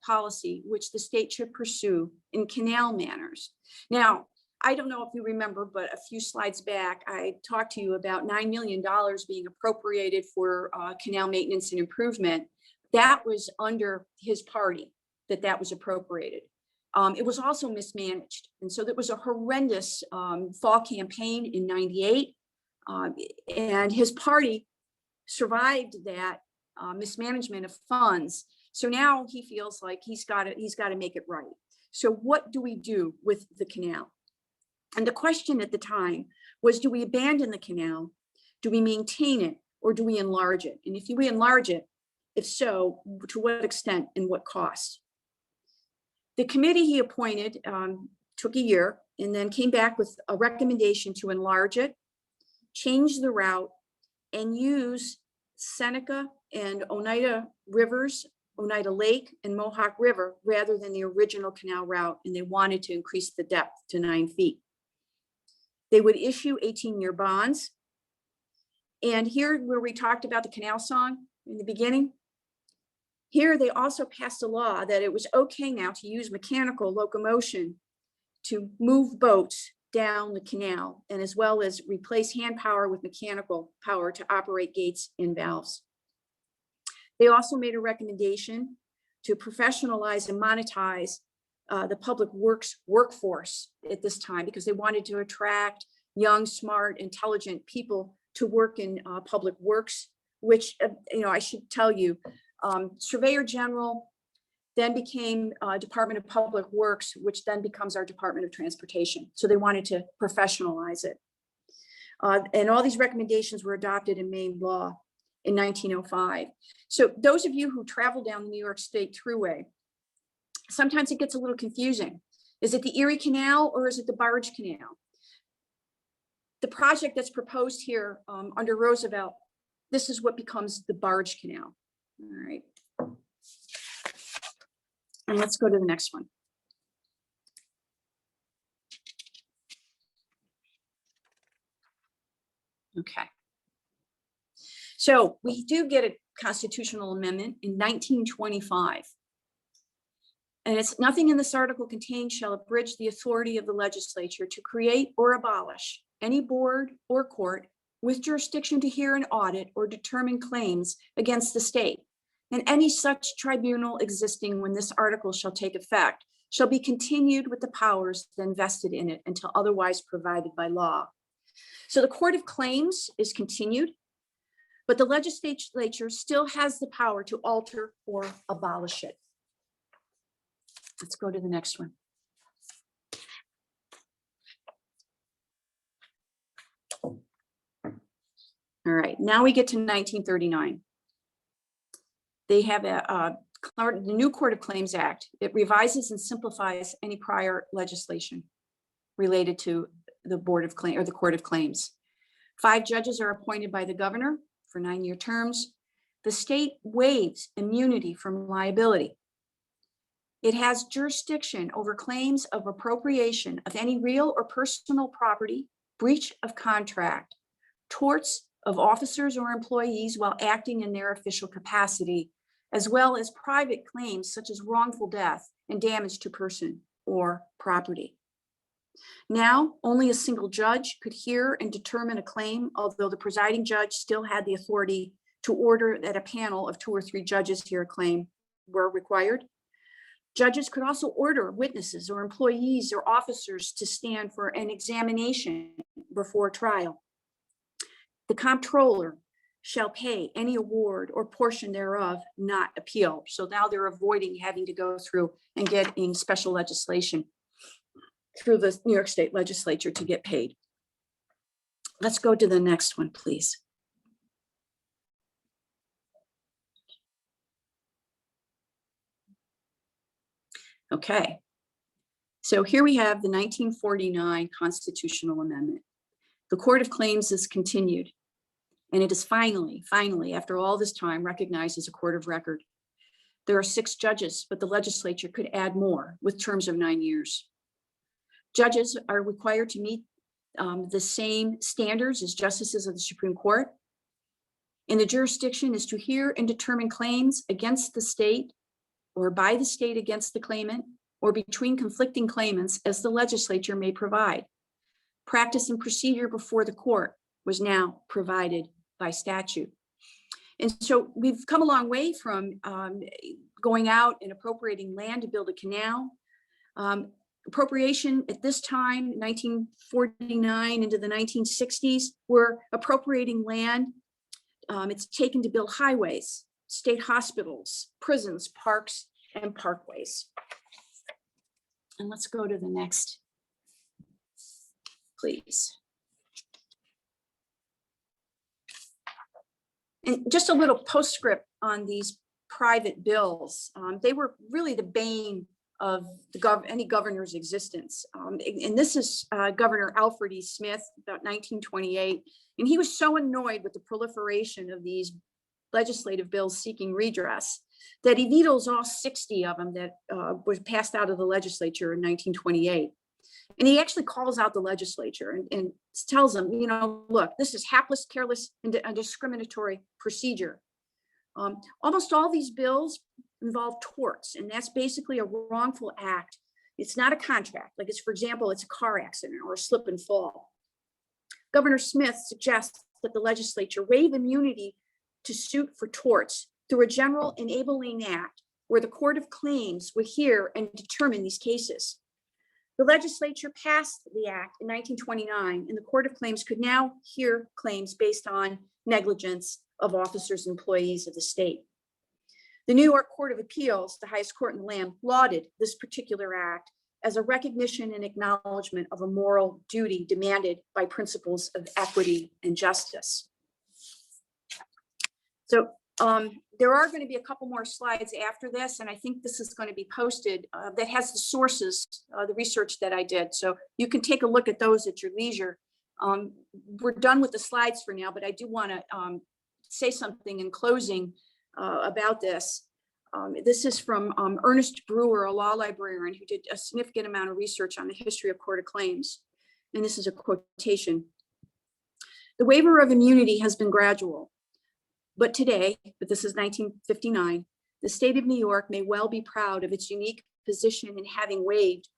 policy which the state should pursue in canal matters? Now, I don't know if you remember, but a few slides back, I talked to you about $9 million being appropriated for canal maintenance and improvement. That was under his party that was appropriated. It was also mismanaged. And so there was a horrendous fall campaign in '98. And his party survived that mismanagement of funds. So now he feels like he's got to make it right. So what do we do with the canal? And the question at the time was, do we abandon the canal? Do we maintain it, or do we enlarge it? And if we enlarge it, if so, to what extent and what cost? The committee he appointed took a year and then came back with a recommendation to enlarge it, change the route, and use Seneca and Oneida rivers, Oneida Lake and Mohawk River, rather than the original canal route. And they wanted to increase the depth to 9 feet. They would issue 18-year bonds. And here, where we talked about the canal song in the beginning, here they also passed a law that it was okay now to use mechanical locomotion to move boats down the canal, and as well as replace hand power with mechanical power to operate gates and valves. They also made a recommendation to professionalize and monetize the public works workforce at this time, because they wanted to attract young, smart, intelligent people to work in public works, which, I should tell you, Surveyor General then became Department of Public Works, which then becomes our Department of Transportation. So they wanted to professionalize it. And all these recommendations were adopted in Maine law in 1905. So those of you who travel down the New York State Thruway, sometimes it gets a little confusing. Is it the Erie Canal or is it the Barge Canal? The project that's proposed here under Roosevelt, this is what becomes the Barge Canal. All right. And let's go to the next one. Okay. So we do get a constitutional amendment in 1925. And it's nothing in this article contained shall abridge the authority of the legislature to create or abolish any board or court with jurisdiction to hear an audit or determine claims against the state. And any such tribunal existing when this article shall take effect shall be continued with the powers then vested in it until otherwise provided by law. So the Court of Claims is continued, but the legislature still has the power to alter or abolish it. Let's go to the next one. All right, now we get to 1939. They have the new Court of Claims Act. It revises and simplifies any prior legislation related to the Board of Claims or the Court of Claims. 5 judges are appointed by the governor for 9-year terms. The state waives immunity from liability. It has jurisdiction over claims of appropriation of any real or personal property, breach of contract, torts of officers or employees while acting in their official capacity, as well as private claims such as wrongful death and damage to person or property. Now, only a single judge could hear and determine a claim, although the presiding judge still had the authority to order that a panel of 2 or 3 judges hear a claim were required. Judges could also order witnesses or employees or officers to stand for an examination before trial. The comptroller shall pay any award or portion thereof not appeal. So now they're avoiding having to go through and getting special legislation through the New York State legislature to get paid. Let's go to the next one, please. Okay, so here we have the 1949 constitutional amendment. The Court of Claims is continued, and it is finally, after all this time, recognized as a court of record. There are 6 judges, but the legislature could add more with terms of 9 years. Judges are required to meet the same standards as justices of the Supreme Court. And the jurisdiction is to hear and determine claims against the state or by the state against the claimant or between conflicting claimants as the legislature may provide. Practice and procedure before the court was now provided by statute. And so we've come a long way from going out and appropriating land to build a canal. Appropriation at this time, 1949 into the 1960s, were appropriating land. It's taken to build highways, state hospitals, prisons, parks, and parkways. And let's go to the next, please. And just a little postscript on these private bills. They were really the bane of any governor's existence. And this is Governor Alfred E. Smith, about 1928. And he was so annoyed with the proliferation of these legislative bills seeking redress that he vetoes all 60 of them that was passed out of the legislature in 1928. And he actually calls out the legislature and tells them, you know, look, this is hapless, careless, and a discriminatory procedure. Almost all these bills involve torts, and that's basically a wrongful act. It's not a contract. Like, it's, for example, it's a car accident or a slip and fall. Governor Smith suggests that the legislature waive immunity to suit for torts through a general enabling act where the Court of Claims would hear and determine these cases. The legislature passed the act in 1929, and the Court of Claims could now hear claims based on negligence of officers and employees of the state. The New York Court of Appeals, the highest court in the land, lauded this particular act as a recognition and acknowledgement of a moral duty demanded by principles of equity and justice. So there are going to be a couple more slides after this, and I think this is going to be posted that has the sources, the research that I did. So you can take a look at those at your leisure. We're done with the slides for now, but I do want to say something in closing about this. This is from Ernest Brewer, a law librarian who did a significant amount of research on the history of Court of Claims. And this is a quotation. The waiver of immunity has been gradual, but today, but this is 1959, the state of New York may well be proud of its unique position in having waived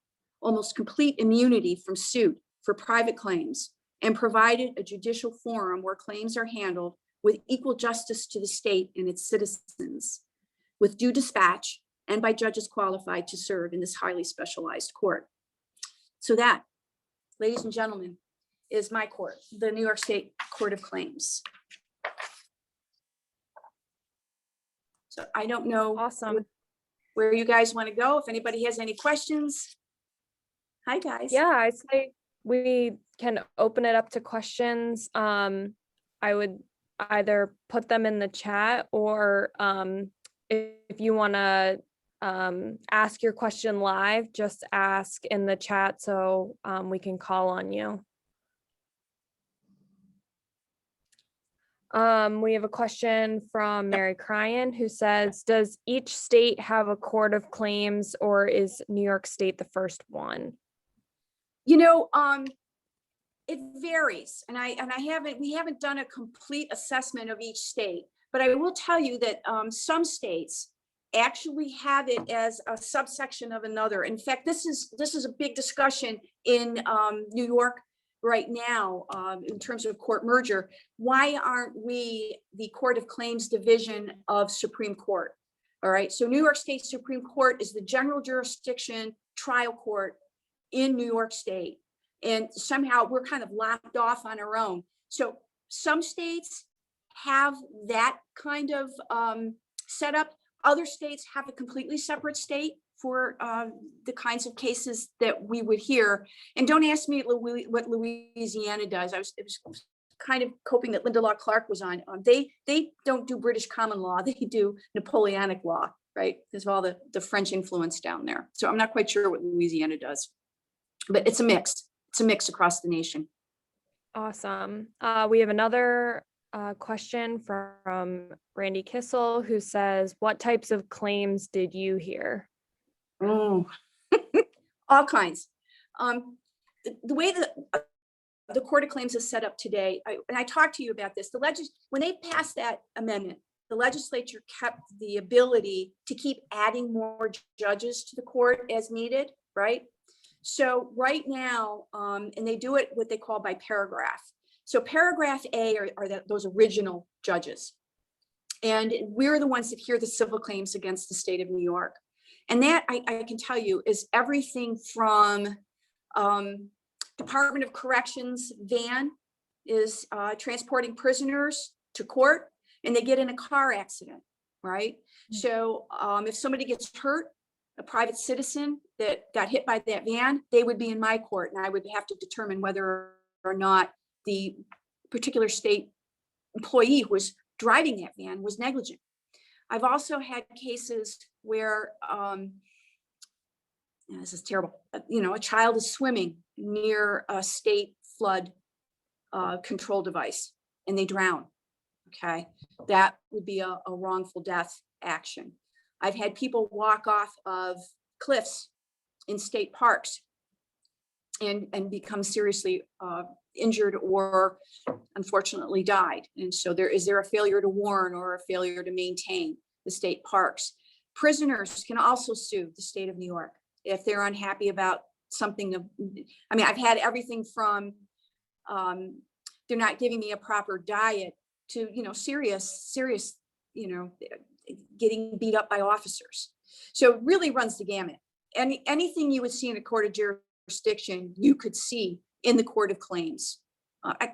almost complete immunity from suit for private claims and provided a judicial forum where claims are handled with equal justice to the state and its citizens, with due dispatch and by judges qualified to serve in this highly specialized court. So that, ladies and gentlemen, is my court, the New York State Court of Claims. So I don't know Awesome. where you guys want to go. If anybody has any questions. Hi, guys. Yeah, I say we can open it up to questions. I would either put them in the chat, or if you want to ask your question live, just ask in the chat so we can call on you. We have a question from Mary Cryan, who says, does each state have a court of claims, or is New York State the first one? You know, it varies, and we haven't done a complete assessment of each state, but I will tell you that some states actually have it as a subsection of another. In fact, this is a big discussion in New York right now in terms of court merger. Why aren't we the Court of Claims division of Supreme Court? All right, so New York State Supreme Court is the general jurisdiction trial court in New York State. And somehow we're kind of locked off on our own. So some states have that kind of setup. Other states have a completely separate state for the kinds of cases that we would hear. And don't ask me what Louisiana does. It was kind of hoping that Linda Law Clark was on. They don't do British common law. They do Napoleonic law, right? Because of all the French influence down there. So I'm not quite sure what Louisiana does, but it's a mix. It's a mix across the nation. Awesome. We have another question from Randy Kissel, who says, what types of claims did you hear? Oh, all kinds. The way that the Court of Claims is set up today, and I talked to you about this, when they passed that amendment, the legislature kept the ability to keep adding more judges to the court as needed, right? So right now, and they do it what they call by paragraph. So paragraph A are those original judges. And we're the ones that hear the civil claims against the state of New York. And that I can tell you is everything from Department of Corrections van is transporting prisoners to court, and they get in a car accident, right? So if somebody gets hurt, a private citizen that got hit by that van, they would be in my court, and I would have to determine whether or not the particular state employee who was driving that van was negligent. I've also had cases where, this is terrible, a child is swimming near a state flood control device and they drown. Okay, that would be a wrongful death action. I've had people walk off of cliffs in state parks and become seriously injured or unfortunately died. And so is there a failure to warn or a failure to maintain the state parks? Prisoners can also sue the state of New York if they're unhappy about something. I mean, I've had everything from they're not giving me a proper diet to, serious, getting beat up by officers. So it really runs the gamut. Anything you would see in a court of jurisdiction, you could see in the court of claims. I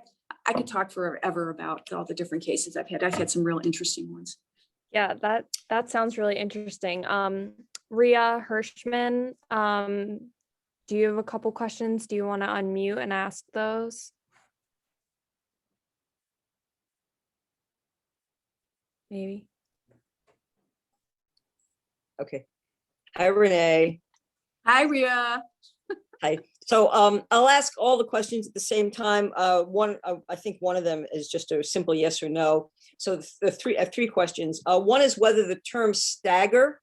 could talk forever about all the different cases I've had. I've had some real interesting ones. Yeah, that sounds really interesting. Rhea Hirschman, do you have a couple questions? Do you want to unmute and ask those? Maybe. Okay. Hi, Renee. Hi, Rhea. Hi. So I'll ask all the questions at the same time. I think one of them is just a simple yes or no. So I have three questions. One is whether the term stagger,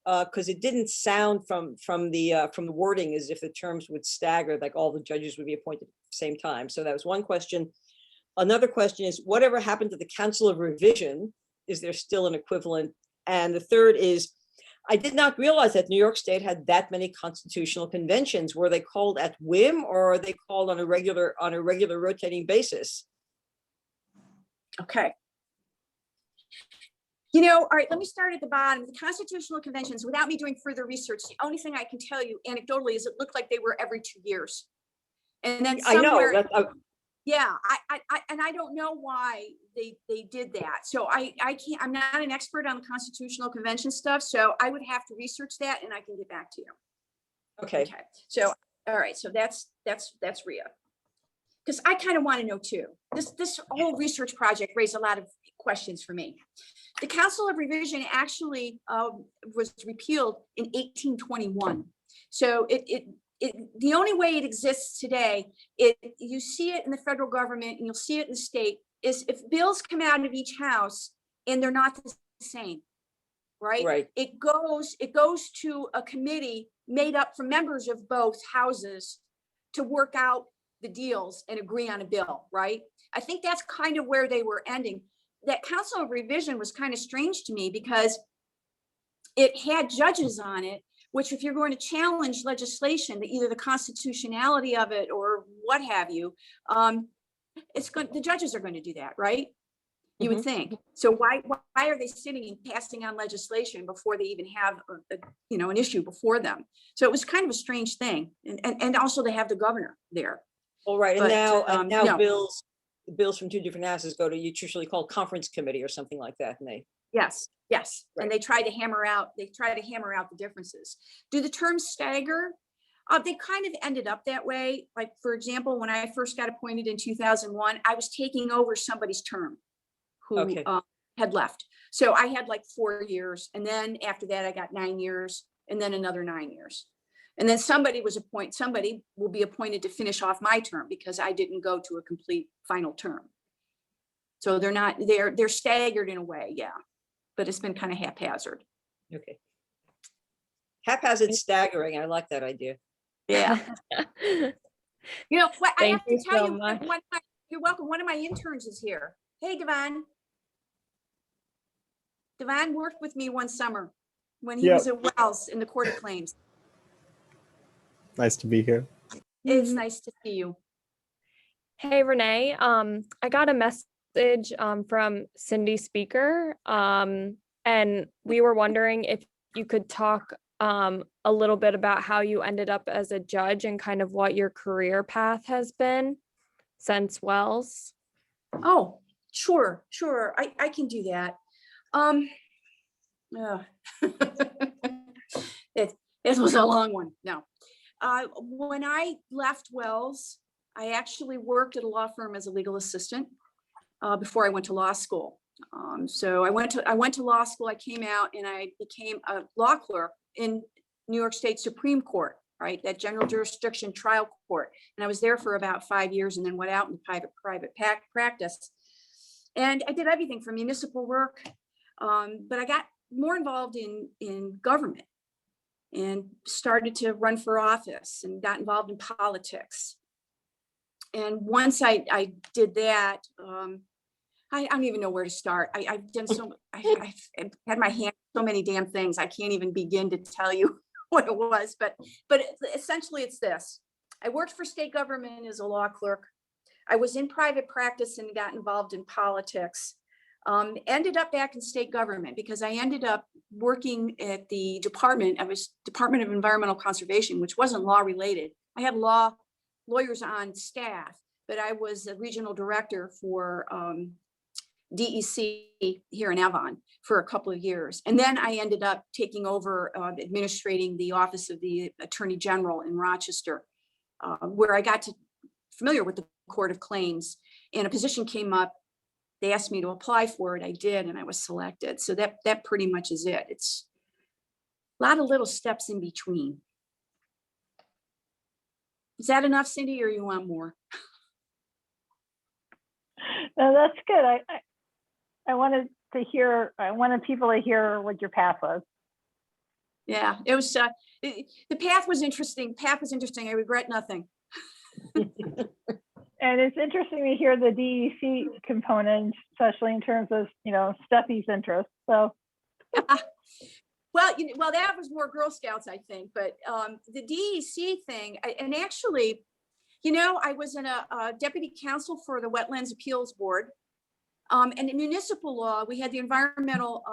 because it didn't sound from the wording as if the terms would stagger, like all the judges would be appointed at the same time. So that was one question. Another question is whatever happened to the Council of Revision? Is there still an equivalent? And the third is, I did not realize that New York State had that many constitutional conventions. Were they called at whim or are they called on a regular rotating basis? Okay. All right, let me start at the bottom. The constitutional conventions, without me doing further research, the only thing I can tell you anecdotally is it looked like they were every 2 years. And then somewhere, I know. yeah, I don't know why they did that. So I can't, I'm not an expert on the constitutional convention stuff. So I would have to research that and I can get back to you. Okay. So, all right. So that's Rhea. Because I kind of want to know too. This whole research project raised a lot of questions for me. The Council of Revision actually was repealed in 1821. So the only way it exists today, you see it in the federal government and you'll see it in the state, is if bills come out of each house and they're not the same, right? Right. It goes to a committee made up from members of both houses to work out the deals and agree on a bill, right? I think that's kind of where they were ending. That Council of Revision was kind of strange to me because it had judges on it, which if you're going to challenge legislation, either the constitutionality of it or what have you, the judges are going to do that, right? You would think. So why are they sitting and passing on legislation before they even have an issue before them? So it was kind of a strange thing, and also they have the governor there. All right, and But, now no. bills from two different houses go to usually called conference committee or something like that, and they. Yes. Right. And they try to hammer out the differences. Do the terms stagger? They kind of ended up that way. Like, for example, when I first got appointed in 2001, I was taking over somebody's term who had left. So I had like 4 years. And then after that, I got 9 years and then another 9 years. And then somebody will be appointed to finish off my term because I didn't go to a complete final term. So they're staggered in a way. Yeah. But it's been kind of haphazard. Okay. Haphazard staggering. I like that idea. Yeah. What I Thank have to you tell so you, much. you're welcome. One of my interns is here. Hey, Devon. Devon worked with me one summer when he was at Wells in the Court of Claims. Nice to be here. It's nice to see you. Hey, Renee, I got a message from Cindy Speaker, and we were wondering if you could talk a little bit about how you ended up as a judge and kind of what your career path has been since Wells? Oh, sure. I can do that. Um, uh, it was a long one. No. When I left Wells, I actually worked at a law firm as a legal assistant before I went to law school. So I went to law school. I came out and I became a law clerk in New York State Supreme Court, right? That general jurisdiction trial court. And I was there for about 5 years and then went out in private practice. And I did everything from municipal work, but I got more involved in government and started to run for office and got involved in politics. And once I did that, I don't even know where to start. I've done I've had my hand in so many damn things. I can't even begin to tell you what it was, but essentially it's this. I worked for state government as a law clerk. I was in private practice and got involved in politics. Ended up back in state government because I ended up working at the Department of Environmental Conservation, which wasn't law related. I had lawyers on staff, but I was a regional director for DEC here in Avon for a couple of years. And then I ended up taking over administrating the Office of the Attorney General in Rochester, where I got to familiar with the Court of Claims, and a position came up. They asked me to apply for it. I did, and I was selected. So that pretty much is it. It's a lot of little steps in between. Is that enough, Cindy, or you want more? No, that's good. I wanted people to hear what your path was. Yeah, it was. The path was interesting. I regret nothing. And it's interesting to hear the DEC component, especially in terms of, Steffi's interest. So, well, that was more Girl Scouts, I think. But the DEC thing, and actually, I was in a deputy counsel for the Wetlands Appeals Board, and in municipal law, we had the environmental,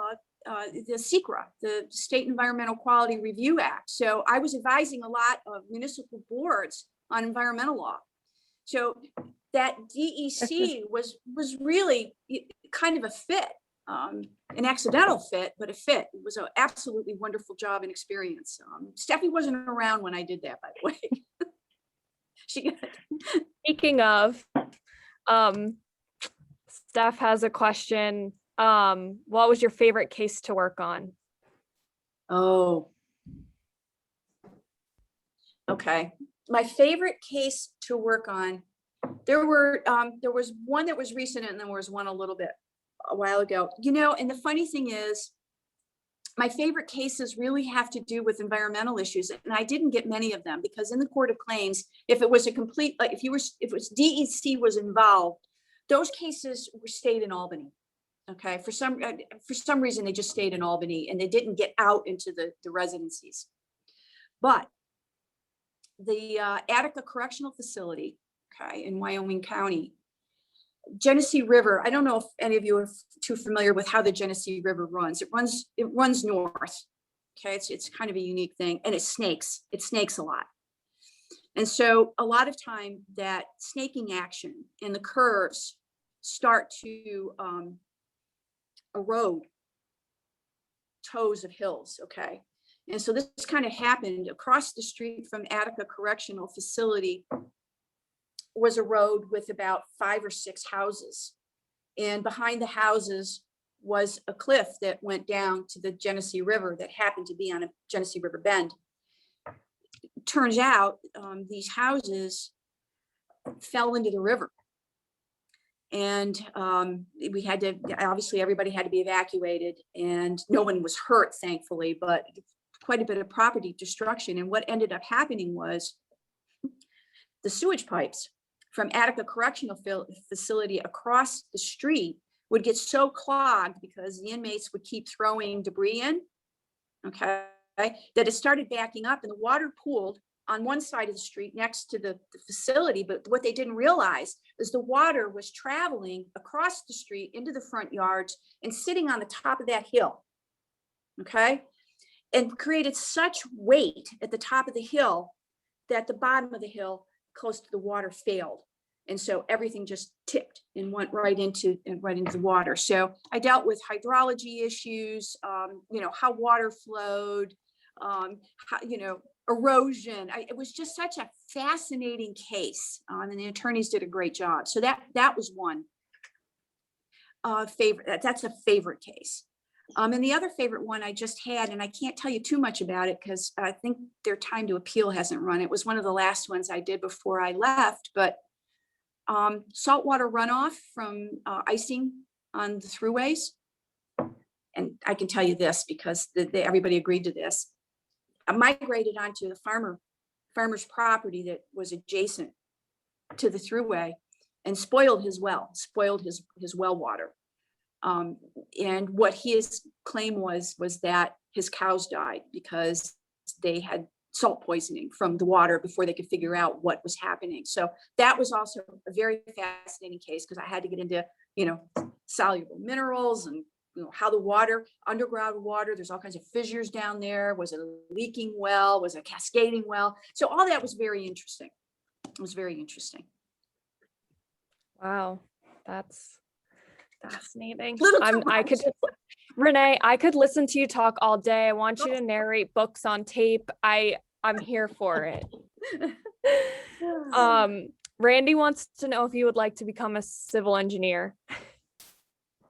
the SECRA, the State Environmental Quality Review Act. So I was advising a lot of municipal boards on environmental law. So that DEC was really kind of a fit, an accidental fit, but a fit. It was an absolutely wonderful job and experience. Steffi wasn't around when I did that, by the way. Speaking of, Steph has a question. What was your favorite case to work on? Oh, okay. My favorite case to work on, there was one that was recent and then there was one a while ago, and the funny thing is my favorite cases really have to do with environmental issues. And I didn't get many of them because in the Court of Claims, if it was a complete, like if it was DEC was involved, those cases stayed in Albany. Okay. For some reason, they just stayed in Albany and they didn't get out into the residencies. But the Attica Correctional Facility, okay, in Wyoming County, Genesee River. I don't know if any of you are too familiar with how the Genesee River runs. It runs north. Okay, it's kind of a unique thing, and it snakes a lot. And so a lot of time that snaking action in the curves start to erode toes of hills. Okay. And so this kind of happened across the street from Attica Correctional Facility was a road with about 5 or 6 houses. And behind the houses was a cliff that went down to the Genesee River that happened to be on a Genesee River bend. Turns out these houses fell into the river. And we had to, obviously everybody had to be evacuated and no one was hurt, thankfully, but quite a bit of property destruction. And what ended up happening was the sewage pipes from Attica Correctional Facility across the street would get so clogged because the inmates would keep throwing debris in, okay, that it started backing up and the water pooled on one side of the street next to the facility. But what they didn't realize is the water was traveling across the street into the front yards and sitting on the top of that hill, okay? and created such weight at the top of the hill that the bottom of the hill close to the water failed. And so everything just tipped and went right into the water. So I dealt with hydrology issues, how water flowed, erosion. It was just such a fascinating case, and the attorneys did a great job. So that was one favorite. That's a favorite case. And the other favorite one I just had, and I can't tell you too much about it because I think their time to appeal hasn't run. It was one of the last ones I did before I left, but saltwater runoff from icing on the throughways. And I can tell you this because everybody agreed to this. I migrated onto the farmer's property that was adjacent to the throughway and spoiled his well water. And what his claim was that his cows died because they had salt poisoning from the water before they could figure out what was happening. So that was also a very fascinating case because I had to get into, soluble minerals and how the water, underground water, there's all kinds of fissures down there. Was it a leaking well? Was it a cascading well? So all that was very interesting. It was very interesting. Wow, that's fascinating. Little too I could just, Renee, I could listen to you talk all day. I want you to narrate books on tape. I'm here for it. Randy wants to know if you would like to become a civil engineer.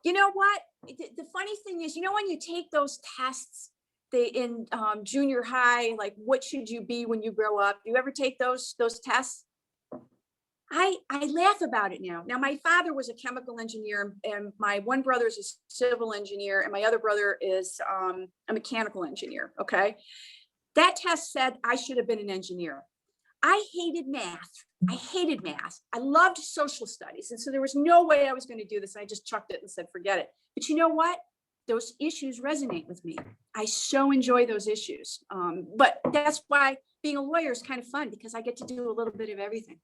You know what? The funny thing is, when you take those tests in junior high, like what should you be when you grow up? You ever take those tests? I laugh about it now. Now, my father was a chemical engineer and my one brother is a civil engineer and my other brother is a mechanical engineer. Okay. That test said I should have been an engineer. I hated math. I loved social studies. And so there was no way I was going to do this. I just chucked it and said, forget it. But you know what? Those issues resonate with me. I so enjoy those issues. But that's why being a lawyer is kind of fun because I get to do a little bit of everything.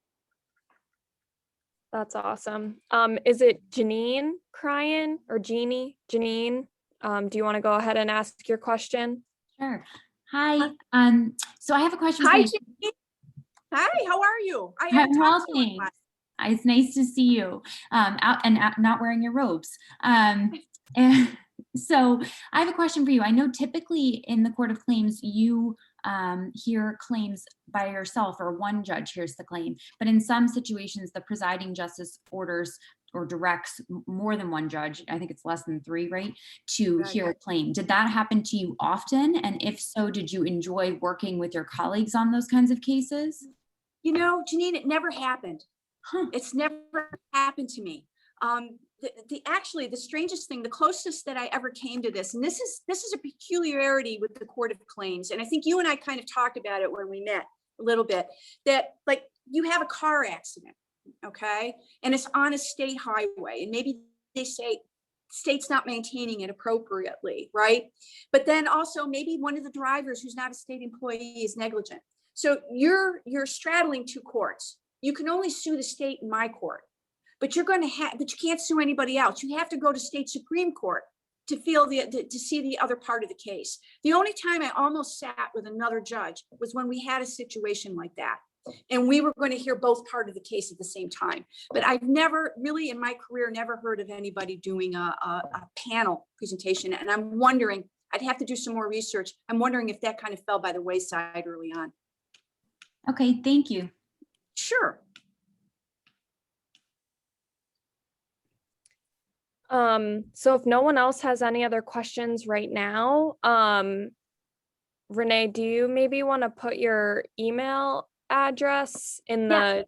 That's awesome. Is it Janine Cryan or Jeannie? Janine, do you want to go ahead and ask your question? Sure. Hi. So I have a question for Hi, you. Jeannie. Hi, how are you? I'm well, thanks. It's nice to see you out not wearing your robes. And so I have a question for you. I know typically in the Court of Claims, you hear claims by yourself or one judge hears the claim, but in some situations, the presiding justice orders or directs more than one judge, I think it's less than 3, right, to hear a claim. Did that happen to you often? And if so, did you enjoy working with your colleagues on those kinds of cases? Janine, it never happened. It's never happened to me. Actually, the strangest thing, the closest that I ever came to this, and this is a peculiarity with the Court of Claims, and I think you and I kind of talked about it when we met a little bit, that like you have a car accident, okay, and it's on a state highway, and maybe they say state's not maintaining it appropriately, right? But then also maybe one of the drivers who's not a state employee is negligent. So you're straddling 2 courts. You can only sue the state in my court, but you can't sue anybody else. You have to go to state Supreme Court to see the other part of the case. The only time I almost sat with another judge was when we had a situation like that. And we were going to hear both parts of the case at the same time. But I've never really in my career, never heard of anybody doing a panel presentation. And I'm wondering, I'd have to do some more research. I'm wondering if that kind of fell by the wayside early on. Okay, thank you. Sure. So if no one else has any other questions right now, Renee, do you maybe want to put your email address in the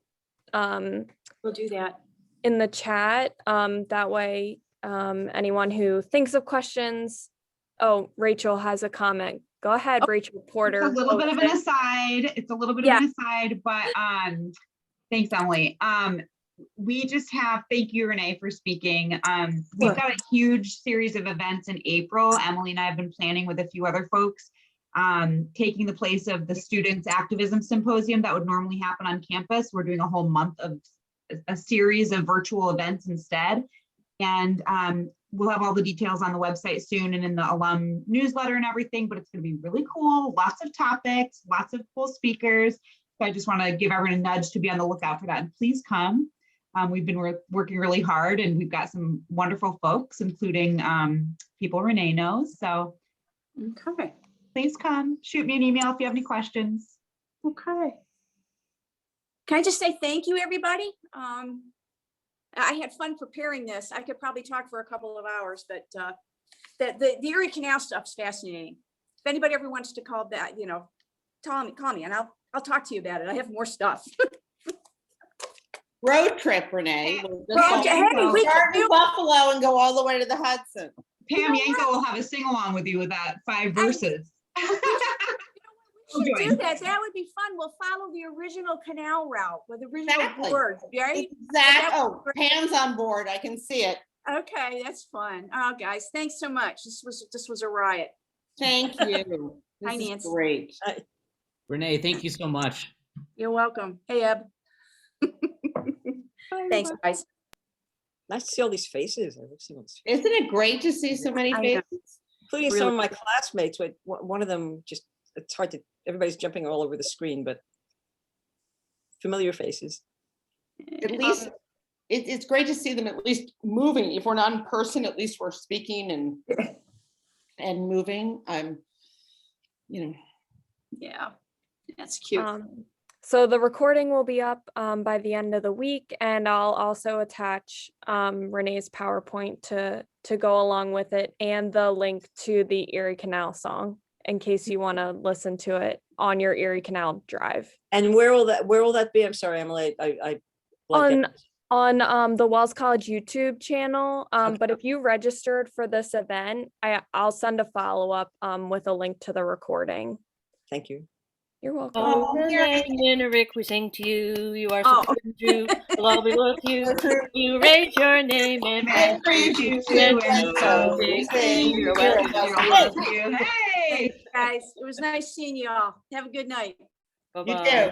We'll do that in the chat? That way, anyone who thinks of questions. Oh, Rachel has a comment. Go ahead, Rachel Porter. It's a little bit of an aside. It's a little bit of an aside, but thanks, Emily. We just have, thank you, Renee, for speaking. We've got a huge series of events in April. Emily and I have been planning with a few other folks, taking the place of the Students Activism Symposium that would normally happen on campus. We're doing a whole month of a series of virtual events instead. And we'll have all the details on the website soon and in the alum newsletter and everything, but it's going to be really cool. Lots of topics, lots of cool speakers. So I just want to give everyone a nudge to be on the lookout for that. And please come. We've been working really hard, and we've got some wonderful folks, including people Renee knows. So Okay. please come. Shoot me an email if you have any questions. Okay. Can I just say thank you, everybody? I had fun preparing this. I could probably talk for a couple of hours, but the Erie Canal stuff's fascinating. If anybody ever wants to call that, call me and I'll talk to you about it. I have more stuff. Road trip, Renee. We Start in Buffalo and go all the way to the Hudson. Pam Yanko will have a sing along with you with that 5 verses. We should do that. That would be fun. We'll follow the original canal route with the original board, right? Exactly. Oh, Pam's on board. I can see it. Okay, that's fun. Oh, guys, thanks so much. This was a riot. Thank you. Hi, This is Nancy. great. Renee, thank you so much. You're welcome. Hey, Eb. Thanks, guys. Nice to see all these faces. I love seeing all these Isn't it great to see so many I know. faces? including some Really of my classmates. With one of them, just it's hard to. Everybody's jumping all over the screen, but familiar faces. At least it's great to see them at least moving. If we're not in person, at least we're speaking and moving. Yeah, that's cute. So the recording will be up by the end of the week, and I'll also attach Renee's PowerPoint to go along with it, and the link to the Erie Canal song in case you want to listen to it on your Erie Canal drive. And where will that be? I'm sorry, Emily. I on the Wells College YouTube channel. But if you registered for this event, I'll send a follow-up with a link to the recording. Thank you. You're welcome. Oh, Renee Minarik, we sing to you. You are so good and true. We'll all be with you. You raise your name and praise you too. And so we sing. You're welcome. Hey, guys, it was nice seeing you all. Have a good night. Bye-bye. You too.